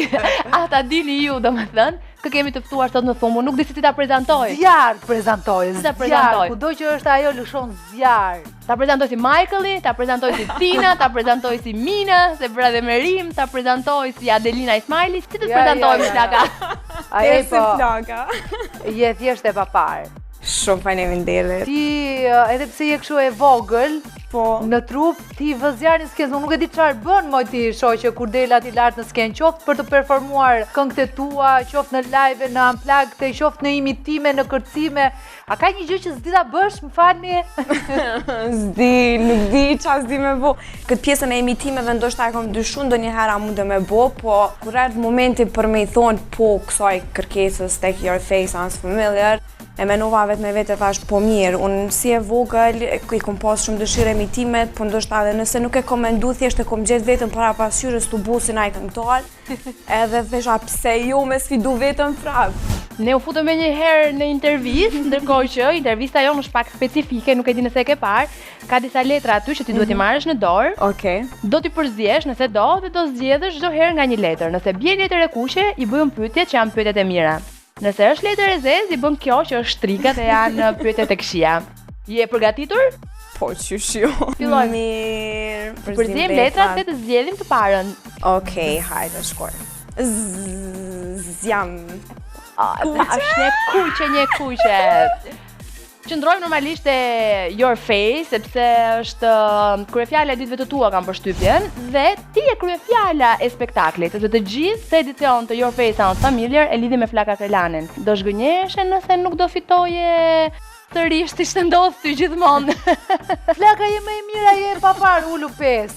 [SPEAKER 4] Ta dini ju, domethënë, kë kemi të ftuar sot në Thumb. Nuk di si ti ta prezantoj.
[SPEAKER 3] Zjarr prezantoj.
[SPEAKER 4] Si ta prezantoj?
[SPEAKER 3] Kudo që është ajo lëshon zjarr.
[SPEAKER 4] Ta prezantoj si Michaeli, ta prezantoj si Tina, ta prezantoj si Mina, se bra dhe Merim, ta prezantoj si Adelina Ismaili. Si të prezantojmë Flaka?
[SPEAKER 3] Ai po. Je thjesht e papar.
[SPEAKER 25] Shumë faleminderit.
[SPEAKER 3] Ti edhe pse je kështu e vogël, po në trup ti vë zjarrin skenë. Unë nuk e di çfarë bën moj ti shoqë kur del aty lart në skenë, qoftë për të performuar këngët e tua, qoftë në live, në unplugged, qoftë në imitime, në kërcime. A ka një gjë që s'di ta bësh, më falni?
[SPEAKER 7] Nuk di çfarë s'di me bo. Këtë pjesën e imitimeve ndoshta e kam dyshuar ndonjëherë a mund të më bo, po kur erdhi momenti për me I thonë po kësaj kërkesës Take Your Face Sounds Familiar, e menova vetë me vete thash po mirë, unë si e vogël I kom pas shumë dëshirë imitimet, po ndoshta edhe nëse nuk e kom mendu thjesht e kom gjetë vetëm para pasqyrës të busin ai këngëtar, edhe thesha pse jo me sfidu vetëm prap.
[SPEAKER 4] Ne u futëm një herë në intervistë, ndërkohë që intervista jonë është pak specifike, nuk e di nëse e ke parë, ka disa letra aty që ti duhet I marrësh në dorë.
[SPEAKER 7] Okej.
[SPEAKER 4] Do t'i përziesh nëse do dhe do zgjedhësh çdo herë nga një letër. Nëse bie letër e kuqe, I bëjmë pyetjet që janë pyetjet e mira. Nëse është letër e zezë, I bën kjo që është shtrikat e janë pyetjet e këqija. Je përgatitur?
[SPEAKER 7] Po, qysh jo.
[SPEAKER 4] Fillojmë.
[SPEAKER 7] Mirë.
[SPEAKER 4] Përziem letrat dhe të zgjedhim të parën.
[SPEAKER 7] Okej, hajde shkoj. zjam.
[SPEAKER 4] Është një kuqe. Qëndrojmë normalisht e Your Face, sepse është kryefjala e ditëve të tua kam përshtypjen, dhe ti je kryefjala e spektaklit, sepse të gjithë se edicion të Your Face Sounds Familiar e lidhi me Flaka Krelanin. Do zgënjeshe nëse nuk do fitoje sërish ti shtë ndodhë ty gjithmonë.
[SPEAKER 3] Flaka je më e mira, je pa parë ullu 5.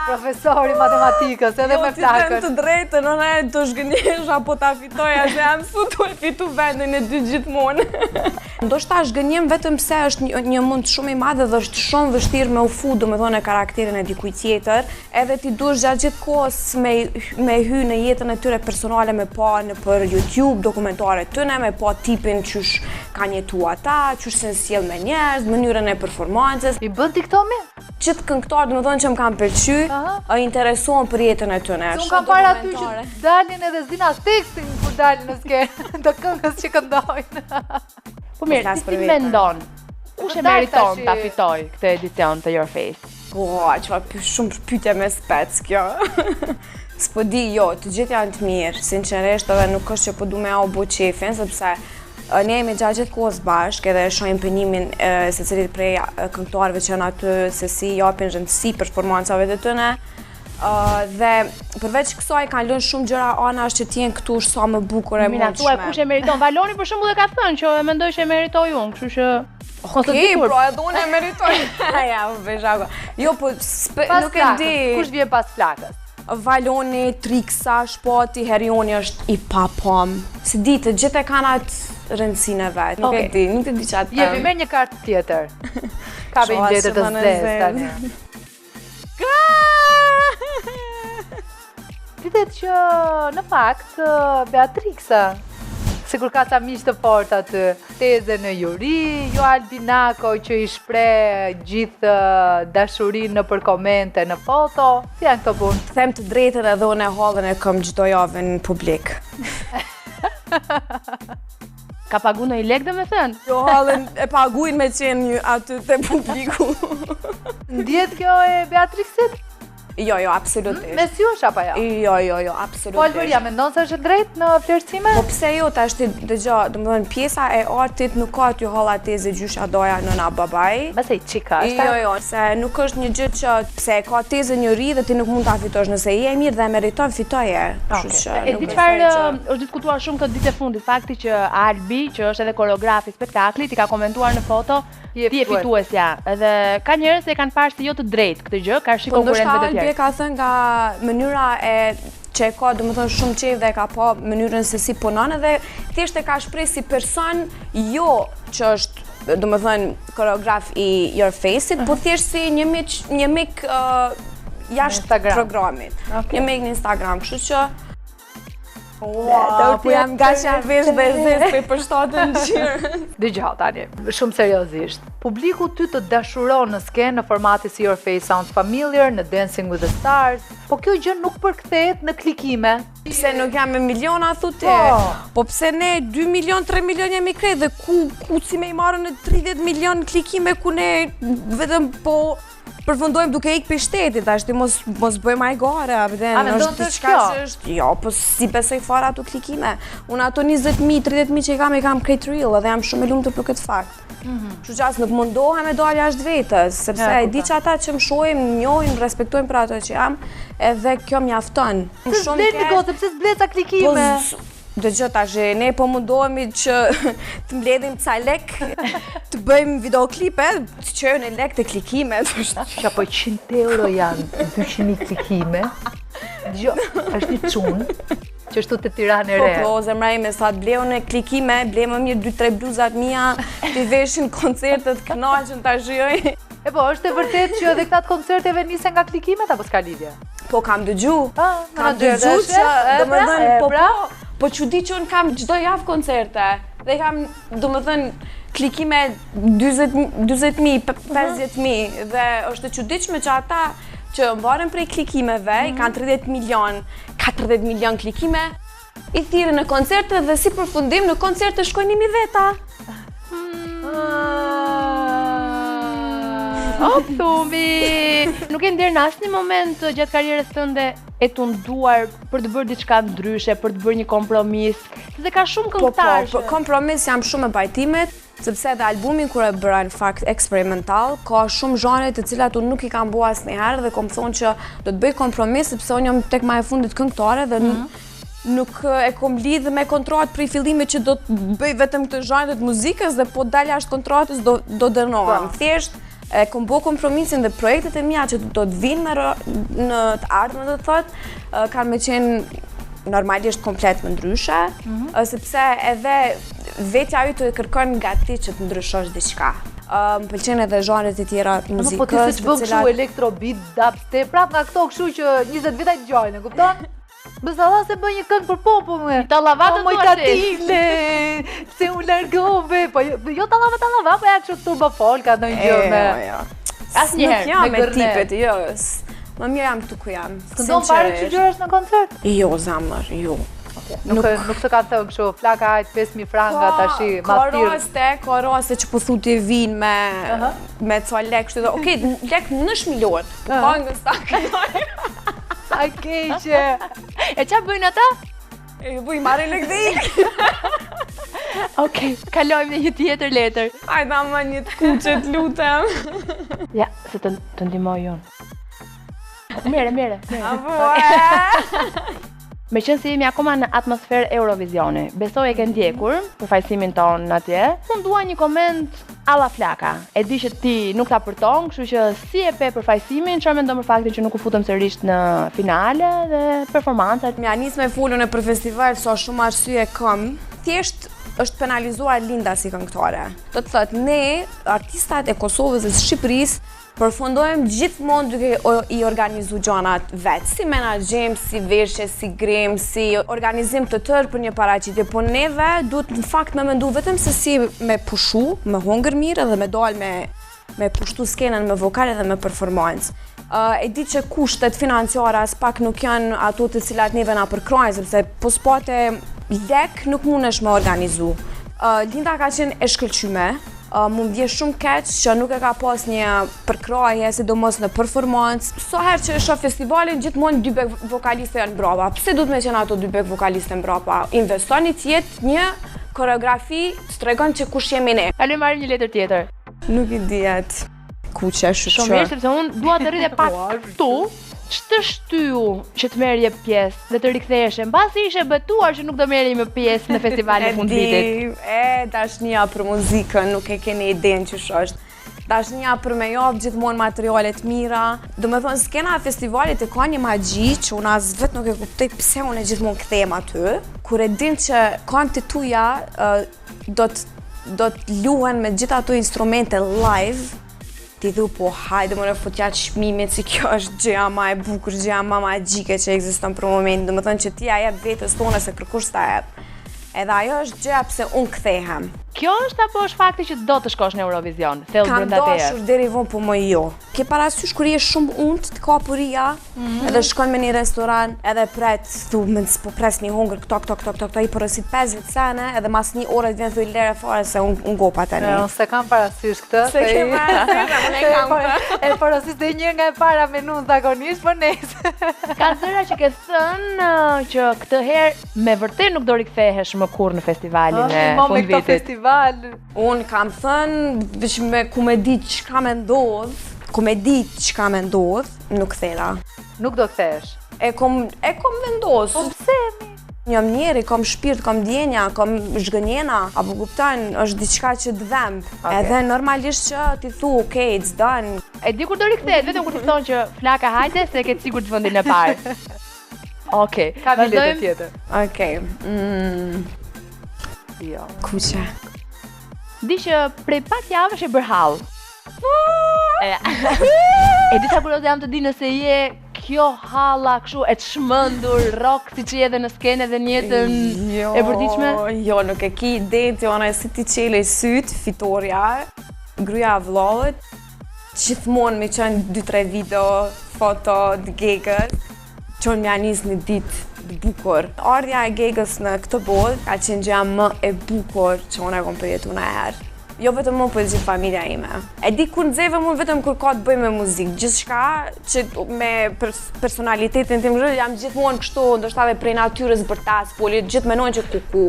[SPEAKER 3] Profesori matematikës, edhe me flakën.
[SPEAKER 7] Jo, ti të drejtë, nëna e do zhgënjesh apo ta fitoja, se jam su e fitu vendin e dy gjithmonë. Ndoshta zhgënjem vetëm se është një mund shumë i madhe dhe është shumë vështirë me u fu, domethënë karakterin e dikujt tjetër, edhe ti duhesh gjatë gjithë kohës me hy në jetën e tyre personale, me pa nëpër YouTube dokumentare tëne, me pa tipin qysh kanë jetu ata, qysh se sjell me njerëz, mënyrën e performancës.
[SPEAKER 3] I bën TikTok-mi?
[SPEAKER 7] Gjithë këngëtarë, domethënë që më kanë pëlqy, interesohen për jetën e tyre.
[SPEAKER 3] Unë kam parë aty që dalin edhe s'dinas tekstin kur dalin në skenë të këngës që këndojnë.
[SPEAKER 4] Po mirë, ti mendon, kush e meriton ta fitoj këtë edicion të Your Face?
[SPEAKER 7] Po, çfarë shumë pyetje me spec kjo. S'po di, jo, të gjithë janë të mirë, sinqerisht, edhe nuk është që po du me au bo qefin, sepse ne jemi gjatë gjithë kohës bashkë edhe shohim pënimin se cilit prej këngëtarëve që janë aty, se si japin rëndësi performancave të tyre. Dhe përveç kësaj kanë lënë shumë gjëra anash që t'jen këtu është sa më bukur e mundshme.
[SPEAKER 4] Thuaj kush e meriton. Valoni për shembull e ka thënë që e mendoj që e meritoj unë, kështu që
[SPEAKER 7] Okej, pro edhe unë e meritoj. Ja, veçako. Jo, po nuk e di.
[SPEAKER 3] Kush vjen pas flakës?
[SPEAKER 7] Valoni, Triksa, Shpati, Herioni është i papam. Si di, të gjithë e kanë atë rëndësinë e vet. Nuk e di, nuk e di çfarë.
[SPEAKER 3] Jepi merr një kartë tjetër. Ka një letër të zezë tani. Ditet që në fakt Beatrixa, sikur ka ca miq të fortë aty, Teze në Juri, Jo Albinako që i shpreh gjithë dashurinë nëpër komente në foto. Si janë këto punë?
[SPEAKER 7] Them të drejtën edhe unë hallën e kam çdo javë në publik.
[SPEAKER 4] Ka pagu në i lek dhe me thënë?
[SPEAKER 7] Jo, hallën e paguin me qenë aty të publiku.
[SPEAKER 3] Ndjet kjo e Beatrixit?
[SPEAKER 7] Jo, absolutisht.
[SPEAKER 3] Me sjush apo jo?
[SPEAKER 7] Jo, absolutisht.
[SPEAKER 3] Po Alberia, mendon se është drejt në flerësime?
[SPEAKER 7] Po pse jo, tash ti dëgjoj, domethënë pjesa e artit nuk ka ty holla Teze gjysha doja nëna babai.
[SPEAKER 3] Besoj çika është.
[SPEAKER 7] Jo, se nuk është një gjë që pse ka Teze një ri dhe ti nuk mund ta fitosh, nëse je mirë dhe meriton fitoje. Kështu që.
[SPEAKER 4] E di çfarë është diskutuar shumë këtë ditë e fundit, fakti që Albi, që është edhe koreograf i spektaklit, i ka komentuar në foto ti je fituesja, edhe ka njerëz që kanë parë se jo të drejtë këtë gjë, ka shi konkurrentë të tjerë.
[SPEAKER 7] Albi ka thënë nga mënyra e që e ka, domethënë shumë qejf dhe ka pa mënyrën se si punon edhe thjesht e ka shpreh si person, jo që është domethënë koreograf i Your Face-it, po thjesht si një mik jashtë programit. Një mik në Instagram, kështu që po jam gaqa vesh dhe zes për shtatën qyrë.
[SPEAKER 3] Dëgjoj tani, shumë seriozisht. Publiku ty të dashuron në skenë në formati si Your Face Sounds Familiar, në Dancing with the Stars, po kjo gjë nuk përkthehet në klikime.
[SPEAKER 7] Pse nuk jam me miliona thotë? Po pse ne 2 milion, 3 milion jemi krejt dhe ku si me i marrën në 30 milion klikime ku ne vetëm po përfundojmë duke ikë për shtetit, ashtë mos bëjmë ajgare,
[SPEAKER 3] a mendon të është kjo?
[SPEAKER 7] Jo, po si besoj fara ato klikime. Unë ato 20.000, 30.000 që i kam krejt real, edhe jam shumë e lumtur për këtë fakt. Kështu që asë nuk mundohem e dalë jashtë vetës, sepse e di që ata që më shohim, njohin, respektojmë për ato që jam, edhe kjo mjafton.
[SPEAKER 3] Se s'blet një gotë, pse s'blet ca klikime?
[SPEAKER 7] Dëgjoj tash, ne po mundohemi që të mbledhim ca lek, të bëjmë videoklipe, të qojnë e lek të klikime.
[SPEAKER 3] Që po 100 euro janë 200.000 klikime, është një qunë që është të Tiranë e re.
[SPEAKER 7] Po, zemra ime, sa të bleu në klikime, bleu më mirë 2-3 bluzat mia, të veshin koncertet kënaqën ta zhjoj.
[SPEAKER 3] E po, është e vërtet që edhe këta të koncerteve nisen nga klikimet, apo s'ka lidhje?
[SPEAKER 7] Po, kam dëgju. Kam dëgju që, domethënë, po që di që unë kam gjdo javë koncerte dhe kam, do më thënë, klikime 20.000, 50.000 dhe është të çuditshme që ata që mbaren prej klikimeve, i kanë 30 milion, 40 milion klikime, i thirrën në koncerte dhe si përfundim në koncerte shkojnë 1.000 veta.
[SPEAKER 4] O, thumi! nuk e nder në asnjë moment gjatë karrierës tënde e tunduar për të bërë diçka ndryshe, për të bërë një kompromis, sepse ka shumë këngëtarë.
[SPEAKER 7] Po, kompromis jam shumë me pajtimet, sepse edhe albumin kur e bëra në fakt eksperimental, ka shumë zhanre të cilat unë nuk i kam bua asnjëherë dhe kom thonë që do të bëj kompromis sepse unë jam tek më e fundit këngëtare dhe nuk e kom lidhë me kontratë prej fillimit që do të bëj vetëm këtë zhanre të muzikës dhe po dal jashtë kontratës do dënohem. Thjesht e kom bo kompromisin dhe projektet e mia që do të vinë në të ardhmen, do të thotë, kanë me qenë normalisht komplet më ndryshe, sepse edhe vetja ju të kërkon nga ti që të ndryshosh diçka. Më pëlqen edhe zhanret e tjera të muzikës.
[SPEAKER 3] Po ti se ç'bën kështu elektrobeat, dubstep, prap nga këto kështu që 20 vjet ai dëgjojnë, e kupton? Bësalla se bën një këngë për popullin.
[SPEAKER 4] Tallavatë
[SPEAKER 3] moj tatile, se u largove, po jo tallava, po ja kështu turbo folka ndonjë gjë me.
[SPEAKER 7] Asnjëherë. Nuk jam me tipet, jo. Më mirë jam këtu ku jam.
[SPEAKER 3] Këndon fare që gjërash në koncert?
[SPEAKER 7] Jo, zamër, jo.
[SPEAKER 3] Nuk të ka thënë kështu, flaka hajt 5.000 franga tashi, mastirë.
[SPEAKER 7] Ka raste që po thuti vinë me ca lek, kështu dhe, okej, lek në shmilot, po këngën sta kënoj.
[SPEAKER 3] Sa keqe.
[SPEAKER 4] E qa bëjnë ata?
[SPEAKER 7] E bëj marrë lek dhe ik.
[SPEAKER 4] Okej, kalojmë në një tjetër letër.
[SPEAKER 7] Hajda më një të kuqet, lutem.
[SPEAKER 4] Ja, se të ndihmoj unë. Mere. Me qënë si jemi akoma në atmosferë Eurovisioni, besoj e ke ndjekur përfaqësimin tonë atje, unë dua një koment alla Flaka. E di që ti nuk ta përton, kështu që si e pe përfaqësimin, çfarë mendon për faktin që nuk u futëm sërish në finale dhe performancat?
[SPEAKER 7] Mja nis me folën e për festival, so shumë arsye kam. Thjesht është penalizuar Linda si këngëtare. Do të thotë, ne, artistat e Kosovës dhe Shqipërisë, përfundojmë gjithmonë duke i organizu gjanat vetë, si menaxhem, si veshje, si grem, si organizim të tërë për një paraqitje, po neve duhet në fakt me mendu vetëm se si me pushu, me hongër mirë dhe me dal me pushtu skenën me vokale dhe me performancë. E di që kushtet financiare as pak nuk janë ato të cilat neve na përkrojnë, sepse po s'pate lek nuk mundesh me organizu. Linda ka qenë e shkëlqyme, më vje shumë keq që nuk e ka pas një përkraje, sidomos në performancë. So herë që shoh festivalin, gjithmonë dy back vokaliste janë brapa. Pse duhet me qenë ato dy back vokaliste brapa? Investoni tjetë një koreografi, s'tregon që kush jemi ne.
[SPEAKER 4] Kalojmë marrim një letër tjetër.
[SPEAKER 7] Nuk i dihet kuqe shqyr.
[SPEAKER 4] Shumë mirë, sepse unë dua të rritë pak këtu. Ç'të shtyu që të merrje pjesë dhe të riktheheshe, mbasi ishe betuar që nuk do merrje më pjesë në festivalin e fundvitit?
[SPEAKER 7] Dashnia për muzikën, nuk e keni idenë që është. Dashnia për me javë gjithmonë materiale të mira. Do me thonë, skena e festivalit e ka një magji që unë as vetë nuk e kuptoj pse unë e gjithmonë kthehem aty. Kur e din që këngët e tuaja do të luhen me gjithë ato instrumente live, ti thu, po hajde më në futjat shmimit si kjo është gjëja ma e bukur, gjëja ma magjike që ekziston për momentin. Do më thënë që ti a jep vetës tonë se kërkush ta jep. Edhe ajo është gjëja pse unë kthehem.
[SPEAKER 4] Kjo është apo është fakti që do të shkosh në Eurovision? Kam
[SPEAKER 7] dashur deri vonë, po më jo. Ke parasysh kur je shumë unt të kapuria, edhe shkon me një restoran, edhe pret, thu, po pres një hongër këto, i porosit 50 sene, edhe mas një orë të vjen thuj lere fare se unë gopa tani.
[SPEAKER 3] Se kam parasysh këtë.
[SPEAKER 7] Se ke parasysh, unë e kam këtë.
[SPEAKER 3] E porosis dhe një nga e para menu zakonisht, po nesë.
[SPEAKER 4] Ka zëra që ke thënë që këtë herë me vërtet nuk do rikthehesh më kurrë në festivalin e fundvitit.
[SPEAKER 7] Unë kam thënë, veç me ku me di çka me ndodh, nuk thera.
[SPEAKER 3] Nuk do kthehesh?
[SPEAKER 7] E kom vendos.
[SPEAKER 3] Po pse?
[SPEAKER 7] Jam njeri, kam shpirt, kam djenja, kam zhgënjena, apo kupton, është diçka që të dhemb. Edhe normalisht që ti thu, okay, it's done.
[SPEAKER 4] E di kur do rikthehet, vetëm kur të thonë që Flaka hajde se ke sigurt vendin e parë. Okej,
[SPEAKER 3] ka një letër tjetër.
[SPEAKER 7] Okej. Jo. Kuqe.
[SPEAKER 4] Di që prej pak javësh e bërhall. E di sa kurioze jam të di nëse je kjo halla kështu e çmendur rock siç je edhe në skenë edhe në jetën e përditshme?
[SPEAKER 7] Jo, nuk e ki idenë që ona si ti qele syt, fitoria, gruaja e vllallit, gjithmonë me qenë 2-3 video, foto të gegës, që unë mja nis një ditë bukur. Ardhja e gegës në këtë botë ka qenë gjëja më e bukur që unë e kom përjetuar në herë. Jo vetëm më, po gjithë familja ime. E di kur nxeve mu vetëm kur ka të bëj me muzikë. Gjithçka që me personalitetin tim jam gjithmonë kështu, ndoshta edhe prej natyrës bërtas, po gjithë mendojnë që kuku.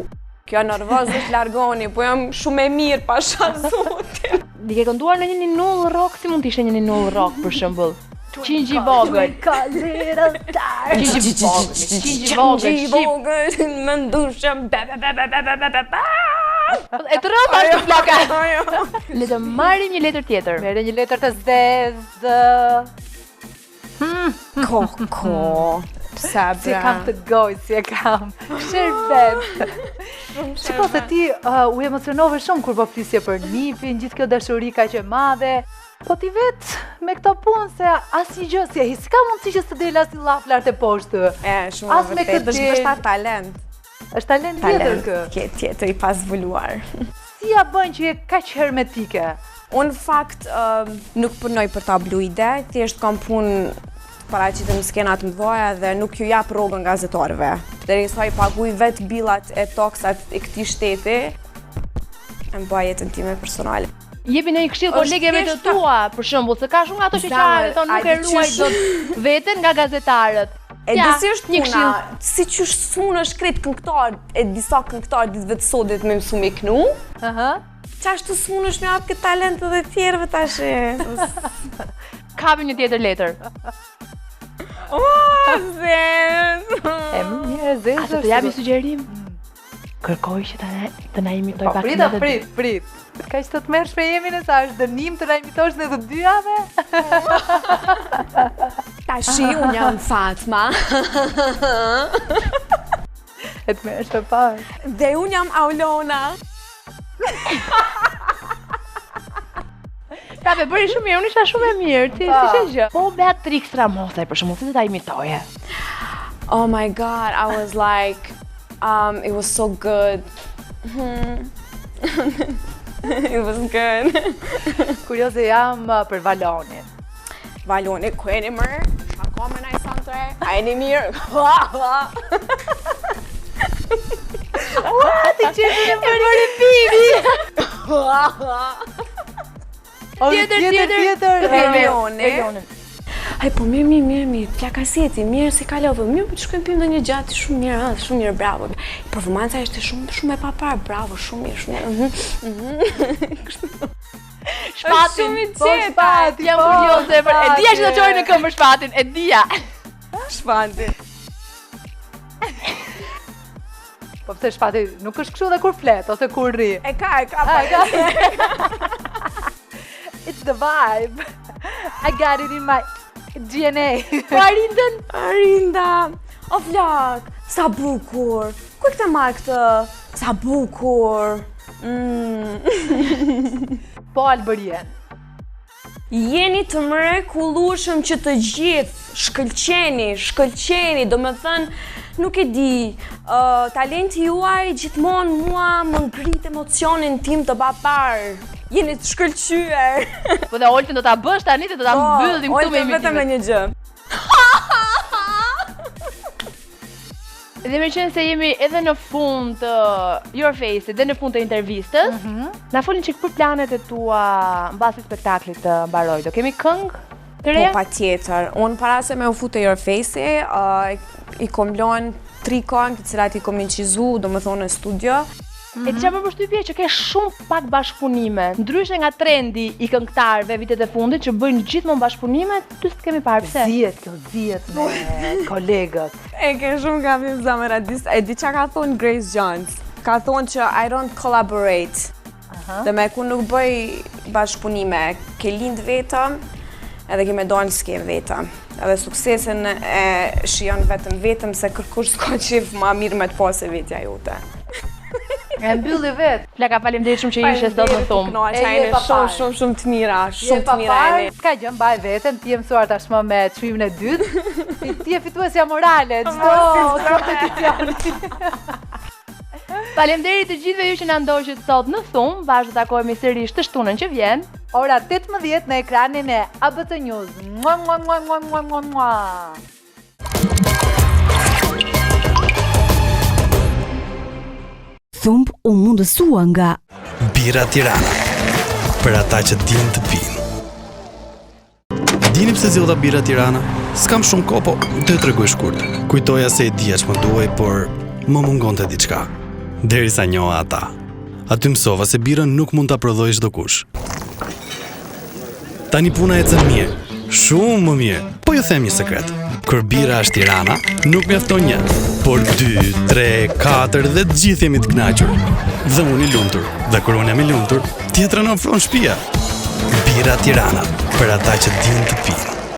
[SPEAKER 7] Kjo nervoz është largoni, po jam shumë e mirë pasha zotin.
[SPEAKER 4] Di ke kënduar në një ninull rock, si mund të ishte një ninull rock për shembull? Qingji vogël. Qingji vogël,
[SPEAKER 7] më ndushem.
[SPEAKER 4] E të rëta është të flaka. Le të marrim një letër tjetër.
[SPEAKER 3] Merë një letër të zezë.
[SPEAKER 7] Koko. Sabra.
[SPEAKER 3] Si kam të gojë, si e kam. Shërbet. Shiko se ti u emocionove shumë kur po flisje për nipin, gjithë kjo dashuri kaq e madhe. Po ti vetë me këto punë se asnjë gjë si ai, s'ka mundësi që të del asnjë llaf lart e poshtë.
[SPEAKER 7] Shumë e vërtetë, është talent.
[SPEAKER 3] Është talent tjetër kë.
[SPEAKER 7] Tjetër i pazvuluar.
[SPEAKER 3] Si ja bën që je kaq hermetike?
[SPEAKER 7] Unë fakt nuk punoj për tabloide, thjesht kam punë paraqitëm skenat mëdha dhe nuk ju jap rrogën gazetarëve. Derisa i paguaj vetë billat e toksat e këtij shteti, e mbaj jetën time personale.
[SPEAKER 4] Jepi në një këshill kolegeve të tua, për shembull, se ka shumë nga ato shoqare thonë nuk e ruaj dot veten nga gazetarët.
[SPEAKER 7] E di si është puna, si qysh smunesh krejt këngëtar, e disa këngëtar ditë vetë sotit me mësu me knu. Qashtu smunesh me atë këtë talent edhe tjerëve tash.
[SPEAKER 4] Kapim një tjetër letër.
[SPEAKER 7] Zez!
[SPEAKER 3] E më mirë zezë.
[SPEAKER 4] A të japi sugjerim? Kërkoj që të na imitoj pak
[SPEAKER 3] në dhe... Prit. Ka që të të mersh me jemi në sa është dënim të na imitosh në të dyjave?
[SPEAKER 7] Tashi, unë jam Fatma.
[SPEAKER 3] E të mersh të parë.
[SPEAKER 7] Dhe unë jam Aulona.
[SPEAKER 4] Prape, bëri shumë mirë, unë isha shumë e mirë, ti si që gjë. Po Beatrix Ramosaj, për shumë, si të ta imitoje?
[SPEAKER 7] Oh my god, I was like, it was so good. It was good.
[SPEAKER 3] Kurioze jam për Valonin.
[SPEAKER 7] Valoni, ku e një mërë? Shka kome në i santre? A e një mirë?
[SPEAKER 3] Ti qeshë në përri pibi! Tjetër.
[SPEAKER 7] Elone. Aj, po mirë, t'ja kaseti, mirë si kalove, mirë po të shkojmë pim në një gjatë, shumë mirë, bravo. Performanca ishte shumë e papar, bravo, shumë mirë.
[SPEAKER 4] Shpatin, jam kurioze, e dija që të qojnë në këmë për Shpatin, e dija.
[SPEAKER 7] Shpatin.
[SPEAKER 3] Po pëse Shpati nuk është kështu dhe kur flet, ose kur ri.
[SPEAKER 7] E ka.
[SPEAKER 3] It's the vibe. I got it in my DNA.
[SPEAKER 7] Arinda. O flak, sa bukur. Ku këtë marrë këtë? Sa bukur.
[SPEAKER 3] Po Alberien.
[SPEAKER 7] Jeni të mrekullueshëm që të gjithë shkëlqeni, do me thënë, nuk e di, talenti juaj gjithmonë mua më ngrit emocionin tim të papar. Jeni të shkëlqyer.
[SPEAKER 4] Po dhe Oltën do ta bësh tani, do ta mbyllim këtu me imitimin.
[SPEAKER 7] Oltën vetëm me një gjë.
[SPEAKER 4] Dhe me qenë se jemi edhe në fund të Your Face dhe në fund të intervistës, na folin çik për planet e tua mbasi spektaklit të mbaroj. Do kemi këngë të reja?
[SPEAKER 7] Po patjetër. Unë para se me u fut te Your Face, i kom lënë 3 këngë të cilat i kom incizu, domethënë në studio.
[SPEAKER 4] E të që më përshtypje që ke shumë pak bashkëpunime, ndryshe nga trendi i këngëtarëve vitet e fundit që bëjnë gjithmonë bashkëpunime, ty s'të kemi parë pse?
[SPEAKER 3] Zihet me kolegët.
[SPEAKER 7] E ke shumë gabim zamëra, e di që ka thonë Grace Jones, ka thonë që I don't collaborate, dhe me ku nuk bëj bashkëpunime, ke lind vetëm, edhe ke me donë s'ke vetëm. Edhe suksesin e shijon vetëm se kërkush s'ka qef ma mirë me të pase vetja jote.
[SPEAKER 3] E mbylli vetë.
[SPEAKER 4] Flaka, faleminderit shumë që ishe sot më thumë.
[SPEAKER 7] E jeni shumë të mira, shumë të mira jeni.
[SPEAKER 3] Ka gjë mbaj veten, ti je mësuar tashmë me çmimin e dytë. Ti je fituesja morale, çdo kompeticioni.
[SPEAKER 4] Faleminderit të gjithëve ju që na ndoqët sot në thumë, vazhdo të takohemi sërish të shtunën që vjen.
[SPEAKER 3] Ora 18 në ekranin e ABC News. Mua.
[SPEAKER 13] Thumb u mundësua nga
[SPEAKER 2] Bira Tirana. për ata që din të pinë. Dini pse zgjodha bira Tirana? S'kam shumë kohë, po të tregoj shkurt. Kujtoja se e dija ç'më duhej, por më mungonte diçka. Derisa njoha ata. Aty mësova se birën nuk mund ta prodhojë çdo kush. Tani puna ecën mirë, shumë më mirë. Po ju them një sekret. Kur bira është Tirana, nuk mjafton një, por 2, 3, 4 dhe të gjithë jemi të kënaqur. Dhe unë i lumtur, dhe kur unë jam i lumtur, tjetra në ofron shtëpia. Bira Tirana, për ata që din të pinë.